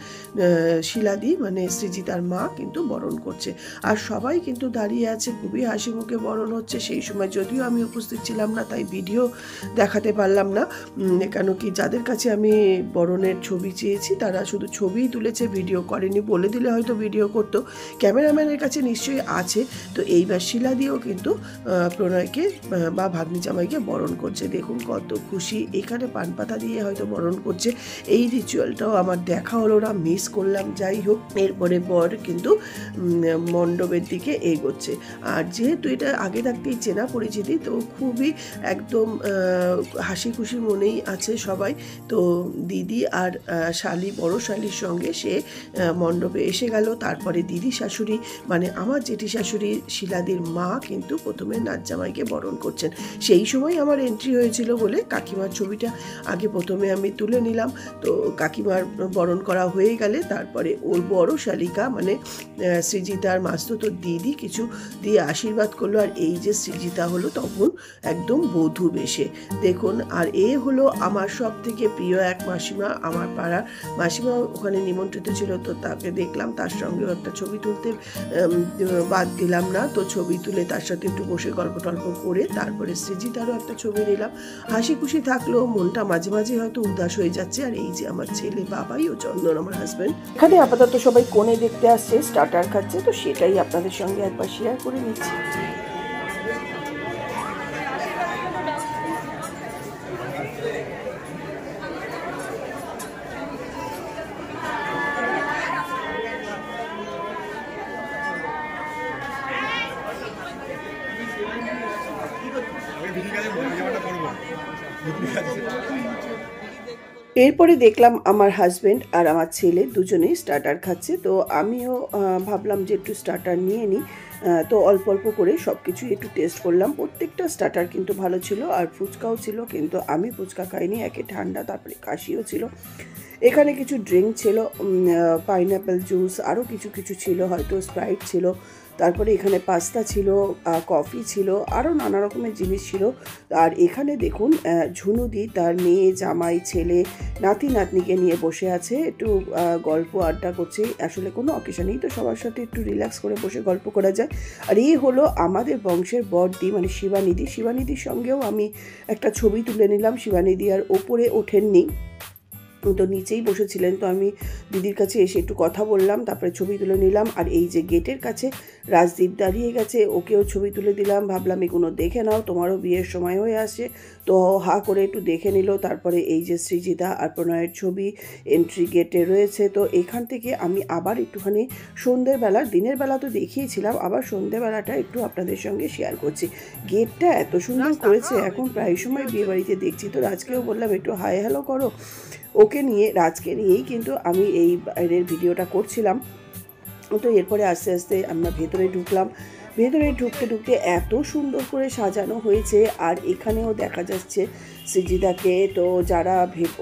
শিলাদি মানে সৃজিতার মা কিন্তু বরণ করছে। আর সবাই কিন্তু দাঁড়িয়ে আছে, খুবই হাসি মুখে বরণ হচ্ছে। সেই সময় যদিও আমি উপস্থিত ছিলাম না, তাই ভিডিও দেখাতে পারলাম না। না, কেন কি যাদের কাছে আমি বরণের ছবি চেয়েছি তারা শুধু ছবিই তুলেছে, ভিডিও করেনি। বলে দিলে হয়তো ভিডিও করতো, ক্যামেরাম্যানের কাছে নিশ্চয়ই আছে। তো এইবার শিলা দিয়েও কিন্তু প্রণয়কে বা ভাগ্নি জামাইকে বরণ করছে। দেখুন কত খুশি, এখানে পান পাতা দিয়ে হয়তো বরণ করছে। এই রিচুয়ালটাও আমার দেখা হলো না, মিস করলাম। যাই হোক, এরপরে বর কিন্তু মণ্ডপের দিকে এগোচ্ছে। আর যেহেতু এটা আগে থাকতেই চেনা পরিচিতি, তো খুবই একদম হাসি খুশি মনেই আছে সবাই। তো দিদি আর শালি, বড় শালির সঙ্গে সে মণ্ডপে এসে গেল। তারপরে দিদি শাশুড়ি মানে আমার জেঠি শাশুড়ি শিলাদির মা কিন্তু প্রথমে নাচ জামাইকে বরণ করছেন। সেই সময় আমার এন্ট্রি হয়েছিল বলে কাকিমার ছবিটা আগে প্রথমে আমি তুলে নিলাম। তো কাকিমার বরণ করা হয়ে গেলে তারপরে ওর বড় শালিকা মানে সৃজিতার মাস্তুতো দিদি কিছু দিয়ে আশীর্বাদ করলো। আর এই যে সৃজিতা হলো তখন একদম বধূ বেশে, দেখুন। আর এ হলো আমার সব থেকে প্রিয় এক মাসিমা, আমার পাড়ার মাসিমা ওখানে নিমন্ত্রিত ছিল। তো তাকে দেখলাম, তার সঙ্গেও একটা ছবি তুলতে বাদ দিলাম না। তো ছবি তুলে তার সাথে একটু বসে গল্প টল্প করে তারপরে সৃজিতারও একটা ছবি নিলাম। হাসি খুশি থাকলেও মনটা মাঝে মাঝে হয়তো উদাস হয়ে যাচ্ছে। আর এই যে আমার ছেলে বাবাই ও চন্দন আমার হাজব্যান্ড, এখানে আপাতত সবাই কোণে দেখতে আসছে, স্টার্টার খাচ্ছে। তো সেটাই আপনাদের সঙ্গে একবার শেয়ার করে নিচ্ছি। এরপরে দেখলাম আমার হাজব্যান্ড আর আমার ছেলে দুজনেই স্টার্টার খাচ্ছে। তো আমিও ভাবলাম যে একটু স্টার্টার নিয়ে নিই। তো অল্প অল্প করে সব কিছুই একটু টেস্ট করলাম। প্রত্যেকটা স্টার্টার কিন্তু ভালো ছিল, আর ফুচকাও ছিল। কিন্তু আমি ফুচকা খাইনি, একে ঠান্ডা, তারপরে কাশিও ছিল। এখানে কিছু ড্রিঙ্ক ছিল, পাইনঅ্যাপেল জুস, আরও কিছু কিছু ছিল, হয়তো স্প্রাইট ছিল। তারপরে এখানে পাস্তা ছিল, কফি ছিল, আরও নানা রকমের জিনিস ছিল। আর এখানে দেখুন ঝুনুদি তার মেয়ে, জামাই, ছেলে, নাতি নাতনিকে নিয়ে বসে আছে, একটু গল্প আড্ডা করছে। আসলে কোনো অকেশনেই তো সবার সাথে একটু রিল্যাক্স করে বসে গল্প করা যায়। আর এই হলো আমাদের বংশের বড়দি মানে শিবানিধি। শিবানিধির সঙ্গেও আমি একটা ছবি তুলে নিলাম। শিবানিধি আর ওপরে ওঠেননি, তো নিচেই বসেছিলেন। তো আমি দিদির কাছে এসে একটু কথা বললাম, তারপরে ছবি তুলে নিলাম। আর এই যে গেটের কাছে রাজদীপ দাঁড়িয়ে গেছে, ওকেও ছবি তুলে দিলাম। ভাবলাম এগুলো দেখে নাও, তোমারও বিয়ের সময় হয়ে আসে। তো হা করে একটু দেখে নিল। তারপরে এই যে সৃজিতা আর প্রণয়ের ছবি এন্ট্রি গেটে রয়েছে। তো এখান থেকে আমি আবার একটুখানি সন্ধ্যেবেলা, দিনের বেলা তো দেখিয়েছিলাম, আবার সন্ধ্যেবেলাটা একটু আপনাদের সঙ্গে শেয়ার করছি। গেটটা এত সুন্দর করেছে, এখন প্রায় সময় বিয়ে বাড়িতে দেখছি। তো রাজকেও বললাম একটু হাই হ্যালো করো। ওকে নিয়ে, রাজকে নিয়েই কিন্তু আমি এই বাইরের ভিডিওটা করছিলাম। তো এরপরে আস্তে আস্তে আমরা ভেতরে ঢুকলাম। ভেতরে ঢুকতে ঢুকতে এত সুন্দর করে সাজানো হয়েছে। আর এখানেও দেখা যাচ্ছে সৃজিতাকে। তো যারা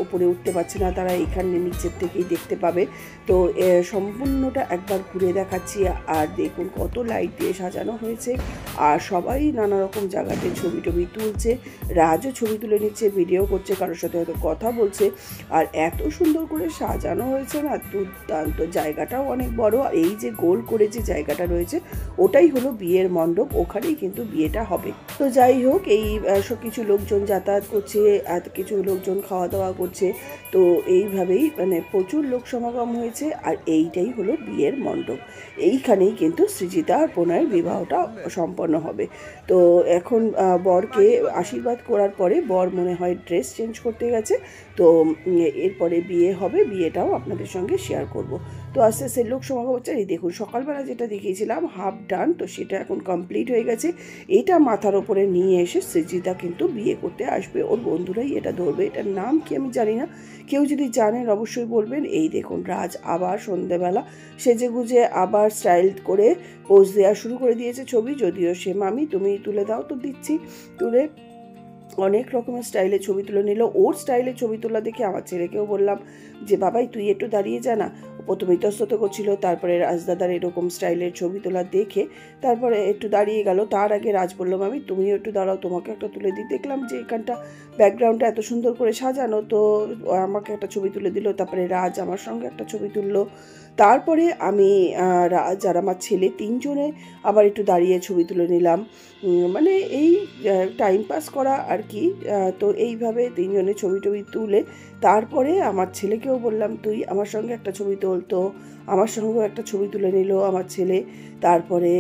ওপরে উঠতে পারছে না তারা এখানে নিচের থেকেই দেখতে পাবে। তো সম্পূর্ণটা একবার ঘুরে দেখাচ্ছি। আর দেখুন কত লাইট দিয়ে সাজানো হয়েছে। আর সবাই নানা রকম জায়গাতে ছবি টবি তুলছে। রাজও ছবি তুলে নিচ্ছে, ভিডিও করছে, কারোর সাথে হয়তো কথা বলছে। আর এত সুন্দর করে সাজানো হয়েছে না, দুর্দান্ত। জায়গাটাও অনেক বড়। এই যে গোল করে যে জায়গাটা রয়েছে ওটাই হলো বিয়ের মণ্ডপ, ওখানেই কিন্তু বিয়েটা হবে। তো যাই হোক, এই সব কিছু লোকজন যাতায়াত করছে, আর কিছু লোকজন খাওয়া দাওয়া করছে। তো এইভাবেই মানে প্রচুর লোক সমাগম হয়েছে। আর এইটাই হলো বিয়ের মণ্ডপ, এইখানেই কিন্তু সৃজিতা আর প্রণয়ের বিবাহটা সম্পন্ন হবে। তো এখন বরকে আশীর্বাদ করার পরে বর মনে হয় ড্রেস চেঞ্জ করতে গেছে। তো এরপরে বিয়ে হবে, বিয়েটাও আপনাদের সঙ্গে শেয়ার করব। তো আস্তে আস্তে লোক সমাগম হচ্ছে। এই দেখুন সকালবেলা যেটা দেখিয়েছিলাম হাফ ডান, তো সেটা এখন কমপ্লিট হয়ে গেছে। এটা মাথার ওপরে নিয়ে এসে সৃজিতা কিন্তু বিয়ে করতে আসবে, ওর বন্ধুরাই এটা ধরবে। এটার নাম কি আমি জানি না, কেউ যদি জানেন অবশ্যই বলবেন। এই দেখুন রাজ আবার সন্ধ্যেবেলা সেজে গুজে আবার স্টাইল করে পোজ দেওয়া শুরু করে দিয়েছে ছবি। যদিও সে মামি তুমি তুলে দাও, তো দিচ্ছি। তুলে অনেক রকমের স্টাইলে ছবি তুলে নিল। ওর স্টাইলে ছবি তোলা দেখে আমার ছেলেকেও বললাম যে বাবাই তুই একটু দাঁড়িয়ে যা না। প্রথমে ইতস্তত করছিল, তারপরে রাজদাদার এরকম স্টাইলের ছবি তোলা দেখে তারপরে একটু দাঁড়িয়ে গেল। তার আগে রাজ বললাম আমি তুমিও একটু দাঁড়াও, তোমাকে একটা তুলে দিই। দেখলাম যে এখানটা ব্যাকগ্রাউন্ডটা এত সুন্দর করে সাজানো, তো আমাকে একটা ছবি তুলে দিল। তারপরে রাজ আমার সঙ্গে একটা ছবি তুললো। তারপরে আমি রাজ আর আমার ছেলে তিনজনে আবার একটু দাঁড়িয়ে ছবি তুলে নিলাম। মানে এই টাইম পাস করা আর আর কি। তো এইভাবে তিনজনে ছবি টবি তুলে তারপরে আমার ছেলেকেও বললাম তুই আমার সঙ্গে একটা ছবি তোল, তো আমার সঙ্গেও একটা ছবি তুলে নিল আমার ছেলে। তারপরে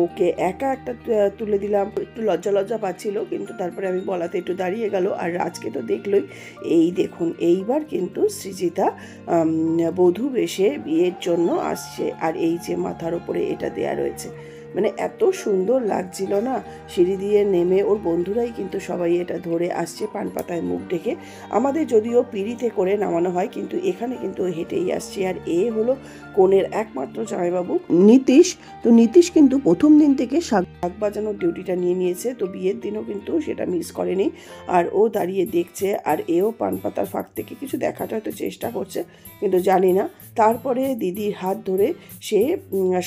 ওকে একা একটা তুলে দিলাম, একটু লজ্জা লজ্জা পাচ্ছিল, কিন্তু তারপরে আমি বলাতে একটু দাঁড়িয়ে গেল। আর আজকে তো দেখলই, এই দেখুন এইবার কিন্তু সৃজিতা বধূ বেশে বিয়ের জন্য আসছে। আর এই যে মাথার ওপরে এটা দেয়া রয়েছে, মানে এত সুন্দর লাগছিল না, সিঁড়ি দিয়ে নেমে ওর বন্ধুরাই কিন্তু সবাই এটা ধরে আসছে পান পাতায় মুখ ঢেকে। আমাদের যদিও পিঁড়িতে করে নামানো হয়, কিন্তু এখানে কিন্তু হেঁটেই আসছে। আর এ হলো কনের একমাত্র জামাইবাবু নীতিশ। তো নীতিশ কিন্তু প্রথম দিন থেকে শাক বাজানোর ডিউটিটা নিয়ে নিয়েছে, তো বিয়ের দিনও কিন্তু সেটা মিস করেনি। আর ও দাঁড়িয়ে দেখছে, আর এও পান পাতার ফাঁক থেকে কিছু দেখাটা হয়তো চেষ্টা করছে, কিন্তু জানি না। তারপরে দিদির হাত ধরে সে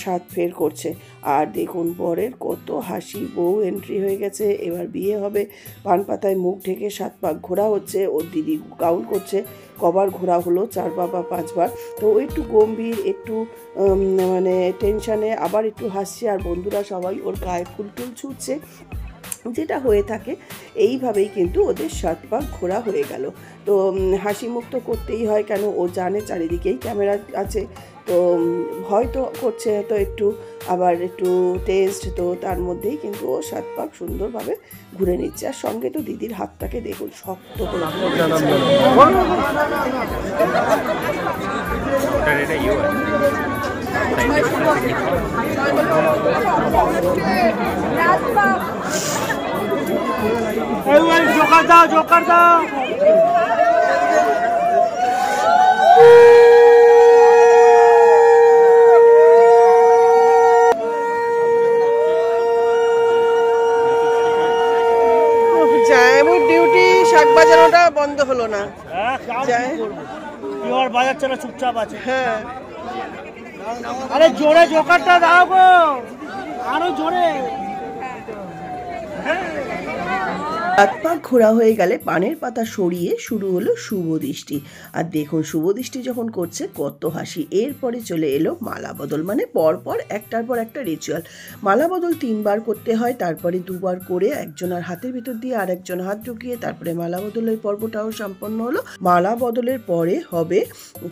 7 ফের করছে। আর দেখুন বরের কত হাসি, বউ এন্ট্রি হয়ে গেছে, এবার বিয়ে হবে। পান পাতায় মুখ ঢেকে 7 পাক ঘোরা হচ্ছে, ওর দিদি কাউন্ট করছে কবার ঘোরা হলো, 4 বার বা 5 বার। তো ও একটু গম্ভীর, একটু মানে টেনশানে, আবার একটু হাসছে। আর বন্ধুরা সবাই ওর গায়ে ফুল টুল ছুটছে, যেটা হয়ে থাকে। এইভাবেই কিন্তু ওদের 7 পাক ঘোরা হয়ে গেল। তো হাসি মুখ তো করতেই হয়, কেন ও জানে চারিদিকেই ক্যামেরা আছে, তো ভয় তো করছে তো একটু, আবার একটু টেস্ট, তো তার মধ্যেই কিন্তু ও 7 পাক সুন্দরভাবে ঘুরে নিচ্ছে। আর সঙ্গে তো দিদির হাতটাকে দেখুন শক্ত করে জোকার দাও। জামাইবাবুর ডিউটি শাক বাজানোটা বন্ধ হলো না। বাজাচ্ছে না, চুপচাপ আছে। হ্যাঁ, আরে জোরে জোকারটা দাও গো, আরো জোরে। হাত পা ঘোরা হয়ে গেলে পানের পাতা সরিয়ে শুরু হলো শুভ দৃষ্টি। আর দেখুন শুভ দৃষ্টি যখন করছে কত হাসি। এরপরে চলে এলো মালা বদল, মানে পরপর একটার পর একটা রিচুয়াল। মালা বদল 3 বার করতে হয়, তারপরে 2 বার করে একজনের হাতের ভিতর দিয়ে আর একজন হাত ঢুকিয়ে তারপরে মালা বদলের পর্বটাও সম্পন্ন হলো। মালা বদলের পরে হবে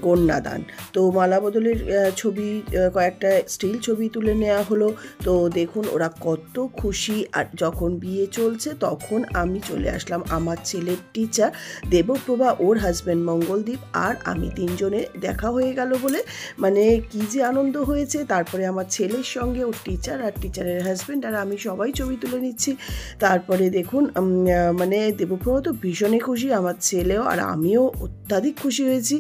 কন্যাদান। তো মালা বদলের ছবি, কয়েকটা স্টিল ছবি তুলে নেওয়া হলো। তো দেখুন ওরা কত খুশি। আর যখন বিয়ে চলছে তখন আমি চলে আসলাম, আমার ছেলের টিচার দেবপ্রভা, ওর হাজব্যান্ড মঙ্গলদীপ, আর আমি 3 জনে দেখা হয়ে গেল বলে মানে কি যে আনন্দ হয়েছে। তারপরে আমার ছেলের সঙ্গে ওর টিচার আর টিচারের হাজব্যান্ড আর আমি সবাই ছবি তুলে নিচ্ছি। তারপরে দেখুন মানে দেবপ্রভা তো ভীষণই খুশি, আমার ছেলেও, আর আমিও অত্যাধিক খুশি হয়েছি।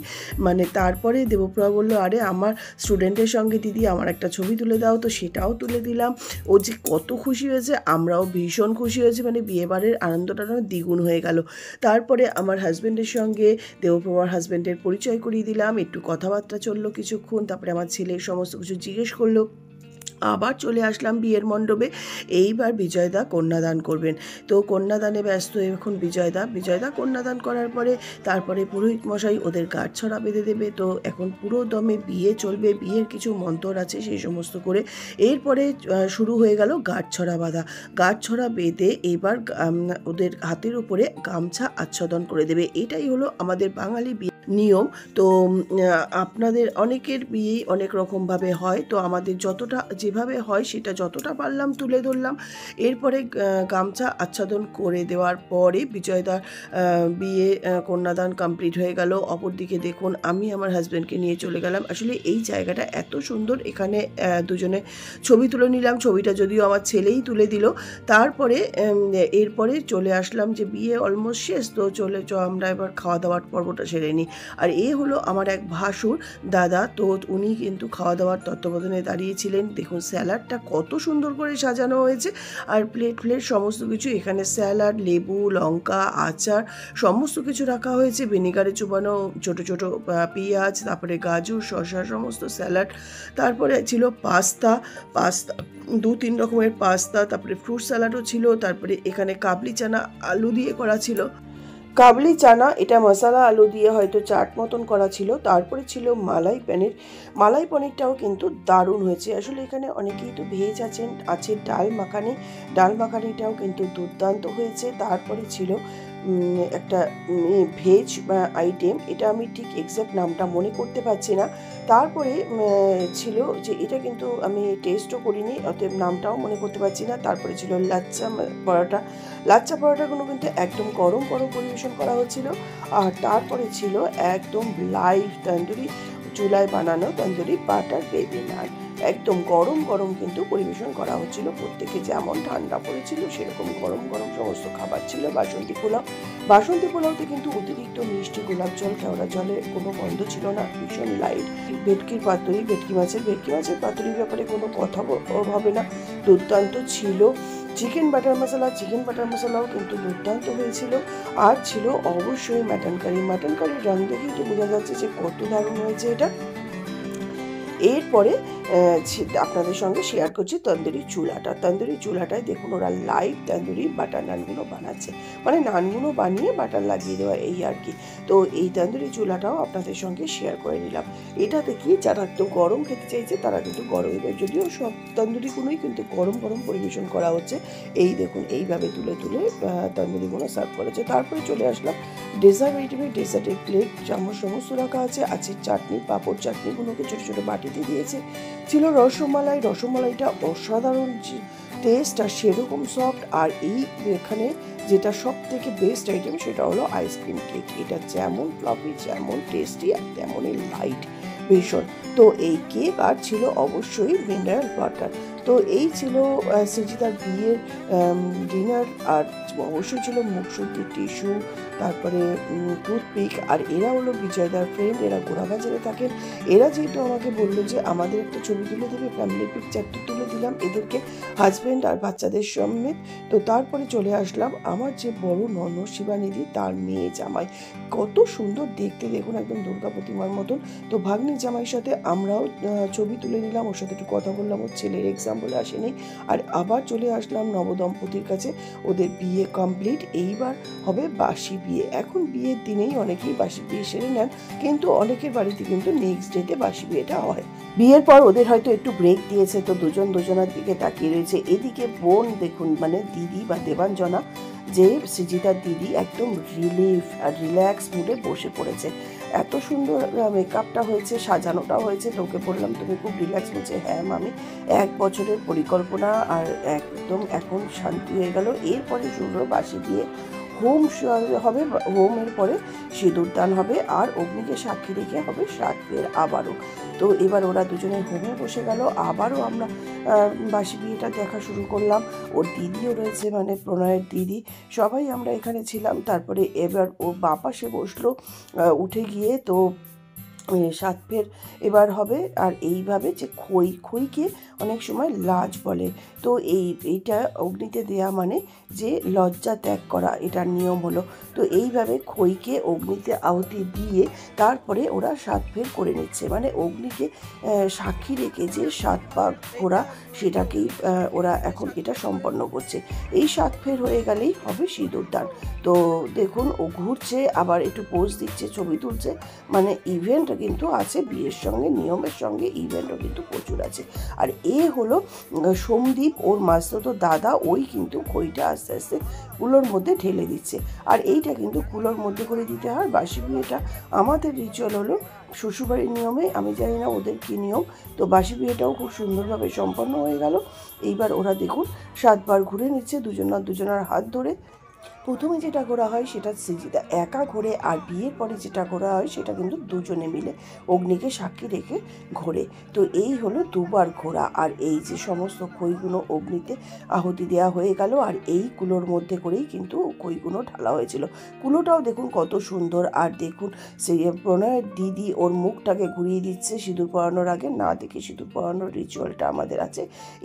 মানে তারপরে দেবপ্রভা বললো আরে আমার স্টুডেন্টের সঙ্গে দিদি আমার একটা ছবি তুলে দাও, তো সেটাও তুলে দিলাম। ও যে কত খুশি হয়েছে, আমরাও ভীষণ খুশি হয়েছি, মানে বিয়েবারের আনন্দটা দ্বিগুণ হয়ে গেল। তারপরে আমার হাজব্যান্ডের সঙ্গে দেবপ্রভার হাজব্যান্ডের পরিচয় করিয়ে দিলাম, একটু কথাবার্তা চললো কিছুক্ষণ। তারপরে আমার ছেলে সমস্ত কিছু জিজ্ঞেস করলো। আবার চলে আসলাম বিয়ের মণ্ডপে। এইবার বিজয়দা কন্যাদান করবেন, তো কন্যাদানে ব্যস্ত এখন বিজয়দা কন্যাদান করার পরে তারপরে পুরোহিত মশাই ওদের গাঁটছড়া বেঁধে দেবে। তো এখন পুরো দমে বিয়ে চলবে, বিয়ের কিছু মন্ত্র আছে সেই সমস্ত করে। এরপরে শুরু হয়ে গেল গাঁটছড়া বাঁধা। গাঁটছড়া বেঁধে এবার ওদের হাতের উপরে গামছা আচ্ছাদন করে দেবে। এটাই হলো আমাদের বাঙালি বিয়ে নিয়ম। তো আপনাদের অনেকের বিয়েই অনেক রকমভাবে হয়, তো আমাদের যতটা যেভাবে হয় সেটা যতটা পারলাম তুলে ধরলাম। এরপরে গামছা আচ্ছাদন করে দেওয়ার পরে বিজয়দার বিয়ে কন্যাদান কমপ্লিট হয়ে গেল। অপরদিকে দেখুন আমি আমার হাজব্যান্ডকে নিয়ে চলে গেলাম। আসলে এই জায়গাটা এত সুন্দর, এখানে দুজনে ছবি তুলে নিলাম। ছবিটা যদিও আমার ছেলেই তুলে দিল। তারপরে এরপরে চলে আসলাম যে বিয়ে অলমোস্ট শেষ, তো আমরা এবার খাওয়া দাওয়ার পর্বটা সেরে নিই। আর এ হলো আমার এক ভাসুর দাদা, তো উনি কিন্তু খাওয়া দাওয়ার তত্ত্বাবধানে দাঁড়িয়েছিলেন। দেখুন স্যালাডটা কত সুন্দর করে সাজানো হয়েছে, আর প্লেট সমস্ত কিছু, এখানে স্যালাড, লেবু, লঙ্কা, আচার সমস্ত কিছু রাখা হয়েছে, ভিনিগারে চুবানো ছোট ছোট পেঁয়াজ, তারপরে গাজর, শসা, সমস্ত স্যালাড। তারপরে ছিল পাস্তা 2-3 রকমের পাস্তা, তারপরে ফ্রুট স্যালাডও ছিল। তারপরে এখানে কাবলি চানা আলু দিয়ে করা ছিল। কাবলি চানা, এটা মশলা আলু দিয়ে হয়তো চাট মতন করা ছিল। তারপরে ছিল মালাই পনির। মালাই পনিরটাও কিন্তু দারুণ হয়েছে। আসলে এখানে অনেকেই তো ভেজ আছেন, আছে ডাল মাখানি। ডাল মাখানিটাও কিন্তু দুর্দান্ত হয়েছে। তারপরে ছিল একটা ভেজ আইটেম, এটা আমি ঠিক এক্স্যাক্ট নামটা মনে করতে পারছি না। তারপরে ছিল যে এটা কিন্তু আমি টেস্টও করিনি, অতএব নামটাও মনে করতে পারছি না। তারপরে ছিল লাচ্চা পরোটা। লাচ্চা পরোটাগুলো কিন্তু একদম গরম গরম পরিবেশন করা হচ্ছিল। আর তারপরে ছিল একদম লাইভ তন্দুরি, চুলায় বানানো তন্দুরি বাটার বেবি নান, একদম গরম গরম কিন্তু পরিবেশন করা হচ্ছিল। প্রত্যেকে যেমন ঠান্ডা পড়েছিল সেরকম গরম গরম সমস্ত খাবার ছিল। বাসন্তী পোলাও, বাসন্তী পোলাওতে কিন্তু অতিরিক্ত মিষ্টি, গোলাপ জল, কেওড়া জলের কোনো গন্ধ ছিল না, ভীষণ লাইট। ভেটকির পাতুরি, ভেটকি মাছের পাতুরির ব্যাপারে কোনো কথা হবে না, দুর্দান্ত ছিল। চিকেন বাটার মশলাও কিন্তু দুর্দান্ত হয়েছিল। আর ছিল অবশ্যই মাটন কারি। মাটন কারির রং দেখেই তো বোঝা যাচ্ছে যে কত দারুণ হয়েছে এটা। এরপরে আপনাদের সঙ্গে শেয়ার করছি তন্দুরি চুলাটায় দেখুন ওরা লাইভ তন্দুরি বাটার নানগুলো বানাচ্ছে, মানে নানগুলো বানিয়ে বাটার লাগিয়ে দেওয়া, এই আর কি। তো এই তন্দুরি চুলাটাও আপনাদের সঙ্গে শেয়ার করে নিলাম। এটা দেখি যারা একটু গরম খেতে চাইছে তারা কিন্তু গরম, যদিও সব তন্দুরিগুলোই কিন্তু গরম গরম পরিবেশন করা হচ্ছে। এই দেখুন এইভাবে তুলে তুলে তন্দুরিগুলো সার্ভ করেছে। তারপরে চলে আসলাম ডেজার্ট আইটেমে। ডেজার্টের প্লেট, চামচ সমস্ত রাখা আছে। চাটনি, পাঁপড় চাটনিগুলোকে ছোটো ছোটো বাটিতে দিয়েছে। ছিল রসমালাইটা অসাধারণ টেস্ট আর সেরকম সফট। আর এখানে যেটা সব থেকে বেস্ট আইটেম সেটা হলো আইসক্রিম কেক। এটা যেমন ফ্লাফি, যেমন টেস্টি আর তেমনই লাইট ভীষণ। তো এই কেক আর ছিল অবশ্যই মিনারেল ওয়াটার। তো এই ছিল সৃজিতার বিয়ের ডিনার। আর অবশ্যই ছিল মুখশুদ্ধি, টিস্যু, তারপরে টুথপিক। আর এরা হলো বিজয়দার ফ্রেন্ড, এরা গোড়াবাজারে থাকেন। এরা যেহেতু আমাকে বললো যে আমাদের একটা ছবি তুলে দেবে, ফ্যামিলি পিকচারটা তুলে দিলাম এদেরকে, হাজব্যান্ড আর বাচ্চাদের সমেত। তো তারপরে চলে আসলাম আমার যে বড় ননদ শিবানিধি, তার মেয়ে জামাই, কত সুন্দর দেখতে, দেখুন একদম দুর্গা প্রতিমার মতন। তো ভাগ্নির জামাইয়ের সাথে আমরাও ছবি তুলে নিলাম, ওর সাথে একটু কথা বললাম, ওর ছেলের এক্সাম বলে আসেনি। আর আবার চলে আসলাম নবদম্পতির কাছে, ওদের বিয়ে কমপ্লিট, এইবার হবে বাসি বিয়ে। এখন বিয়ের দিনেই অনেকেই বাসি বিয়ে সেরে নেন, কিন্তু অনেকের বাড়িতে কিন্তু নেক্সট ডেতে বাসি বিয়েটা হয়। বিয়ের পর ওদের হয়তো একটু ব্রেক দিয়েছে, তো দুজন দুজনের দিকে তাকিয়ে রয়েছে। এদিকে বোন দেখুন, মানে দিদি বা দেবাঞ্জনা, যে সৃজিতার দিদি, একদম রিলিফ আর রিল্যাক্স মুডে বসে পড়েছে। এত সুন্দর মেকআপটা হয়েছে, সাজানোটা হয়েছে। তো ওকে বললাম তুমি খুব রিল্যাক্স, বলছে হ্যাঁ মামি, 1 বছরের পরিকল্পনা আর একদম এখন শান্তি হয়ে গেল। এরপরে শুরু বাসি দিয়ে, হোম হবে, হোমের পরে সিঁদুরদান হবে, আর অগ্নিকে সাক্ষী রেখে হবে সাতবের আবারও। তো এবার ওরা দুজনে হোমে বসে গেল। আবারও আমরা বাসি বিয়েটা দেখা শুরু করলাম। ওর দিদিও রয়েছে, মানে প্রণয়ের দিদি, সবাই আমরা এখানে ছিলাম। তারপরে এবার ওর বাবা সে বসলো উঠে গিয়ে, তো সাতফের এবার হবে। আর এইভাবে যে খইকে অনেক সময় লাজ বলে, তো এইটা অগ্নিতে দেয়া মানে যে লজ্জা ত্যাগ করা, এটার নিয়ম হলো। তো এইভাবে খইকে অগ্নিতে আহুতি দিয়ে তারপরে ওরা সাতফের করে নিচ্ছে, মানে অগ্নিকে সাক্ষী রেখে যে 7 পাক ঘোরা, সেটাকেই ওরা এখন এটা সম্পন্ন করছে। এই সাতফের হয়ে গেলেই হবে সিঁদুরদান। তো দেখুন ও ঘুরছে, আবার একটু পোজ দিচ্ছে, ছবি তুলছে, মানে ইভেন্ট কিন্তু আছে বিয়ের সঙ্গে, নিয়মের সঙ্গে ইভেন্টও কিন্তু প্রচুর আছে। আর হলো সোমদীপ, ওর মাসতো দাদা, ওই কিন্তু খইটা আস্তে আস্তে কুলোর মধ্যে ঢেলে দিচ্ছে। আর এইটা কিন্তু কুলোর মধ্যে করে দিতে হয়। বাসি বিয়েটা আমাদের রিচুয়াল হলো শ্বশুরবাড়ির নিয়মে, আমি জানি না ওদের কী নিয়ম। তো বাসি বিয়েটাও খুব সুন্দরভাবে সম্পন্ন হয়ে গেল। এইবার ওরা দেখুন 7 বার ঘুরে নিচ্ছে দুজনার হাত ধরে। প্রথমে যেটা করা হয় সেটা সৃজিতা একা ঘোরে, আর বিয়ের পরে যেটা করা হয় সেটা কিন্তু দুজনে মিলে অগ্নিকে সাক্ষী রেখে ঘোরে। তো এই হলো 2 বার ঘোরা। আর এই যে সমস্ত খইগুলো অগ্নিতে আহুতি দেওয়া হয়ে গেল, আর এই কুলোর মধ্যে করেই কিন্তু খইগুলো ঢালা হয়েছিল। কুলোটাও দেখুন কত সুন্দর। আর দেখুন সেই প্রণয়ের দিদি ওর মুখটাকে ঘুরিয়ে দিচ্ছে সিঁদুর পরানোর আগে, না দেখে সিঁদুর পরানোর রিচুয়ালটা আমাদের আছে।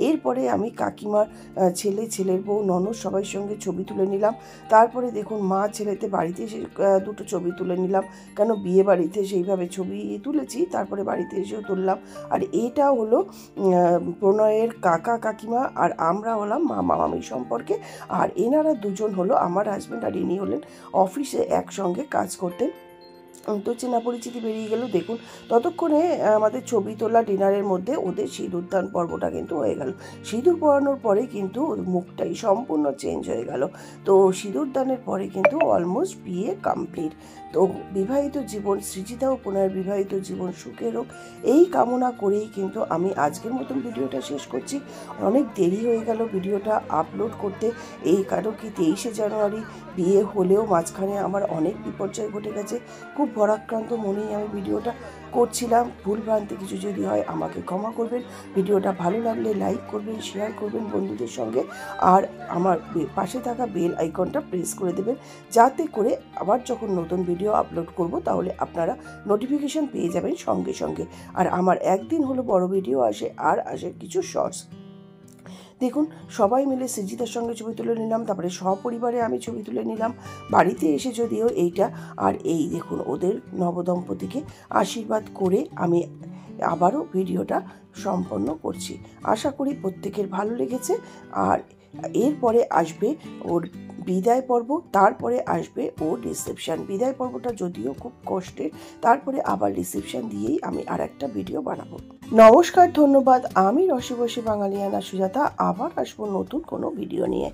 এরপরে আমি কাকিমার ছেলের বউ, ননদ সবাই সঙ্গে ছবি তুলে নিলাম। তারপরে দেখুন মা ছেলেতে বাড়িতে এসে দুটো ছবি তুলে নিলাম, কেন বিয়ে বাড়িতে সেইভাবে ছবি তুলেছি, তারপরে বাড়িতে এসেও তুললাম। আর এটা হলো প্রণয়ের কাকা কাকিমা, আর আমরা হলাম মামা মামি সম্পর্কে। আর এনারা দুজন হলো আমার হাজব্যান্ড, আর ইনি হলেন অফিসে একসঙ্গে কাজ করতেন। তো চেনা পরিচিতি বেরিয়ে গেল। দেখুন ততক্ষণে আমাদের ছবি তোলা ডিনারের মধ্যে ওদের সিঁদুরদান পর্বটা কিন্তু হয়ে গেল। সিঁদুর পরানোর পরে কিন্তু মুখটাই সম্পূর্ণ চেঞ্জ হয়ে গেল। তো সিঁদুরদানের পরে কিন্তু অলমোস্ট বিয়ে কমপ্লিট। তো বিবাহিত জীবন, সৃজিতা ও প্রণয়ের বিবাহিত জীবন সুখের হোক, এই কামনা করেই কিন্তু আমি আজকের মতন ভিডিওটা শেষ করছি। অনেক দেরি হয়ে গেল ভিডিওটা আপলোড করতে, এই কারণ কি 23শে জানুয়ারি বিয়ে হলেও মাঝখানে আমার অনেক বিপর্যয় ঘটে গেছে। খুব ভরাক্রান্ত মনেই আমি ভিডিওটা করছিলাম, ভুলভ্রান্তি কিছু যদি হয় আমাকে ক্ষমা করবেন। ভিডিওটা ভালো লাগলে লাইক করবেন, শেয়ার করবেন বন্ধুদের সঙ্গে, আর আমার পাশে থাকা বেল আইকনটা প্রেস করে দেবেন, যাতে করে আবার যখন নতুন ভিডিও আপলোড করব তাহলে আপনারা নোটিফিকেশন পেয়ে যাবেন সঙ্গে সঙ্গে। আর আমার একদিন হলো বড় ভিডিও আসে, আর আসে কিছু শর্টস। দেখুন সবাই মিলে সৃজিতার সঙ্গে ছবি তুলে নিলাম, তারপরে সপরিবারে আমি ছবি তুলে নিলাম বাড়িতে এসে, যদিও এইটা। আর এই দেখুন ওদের নবদম্পতিকে আশীর্বাদ করে আমি আবারও ভিডিওটা সম্পন্ন করছি। আশা করি প্রত্যেকের ভালো লেগেছে। আর এরপরে আসবে ওর বিদায় পর্ব, তারপরে আসবে ওর রিসেপশান। বিদায় পর্বটা যদিও খুব কষ্টের, তারপরে আবার রিসেপশান দিয়েই আমি আর একটা ভিডিও বানাবো। নমস্কার, ধন্যবাদ। আমি রসিবসী বাঙালিয়ানা সুজাতা, আবার আসবো নতুন কোনো ভিডিও নিয়ে।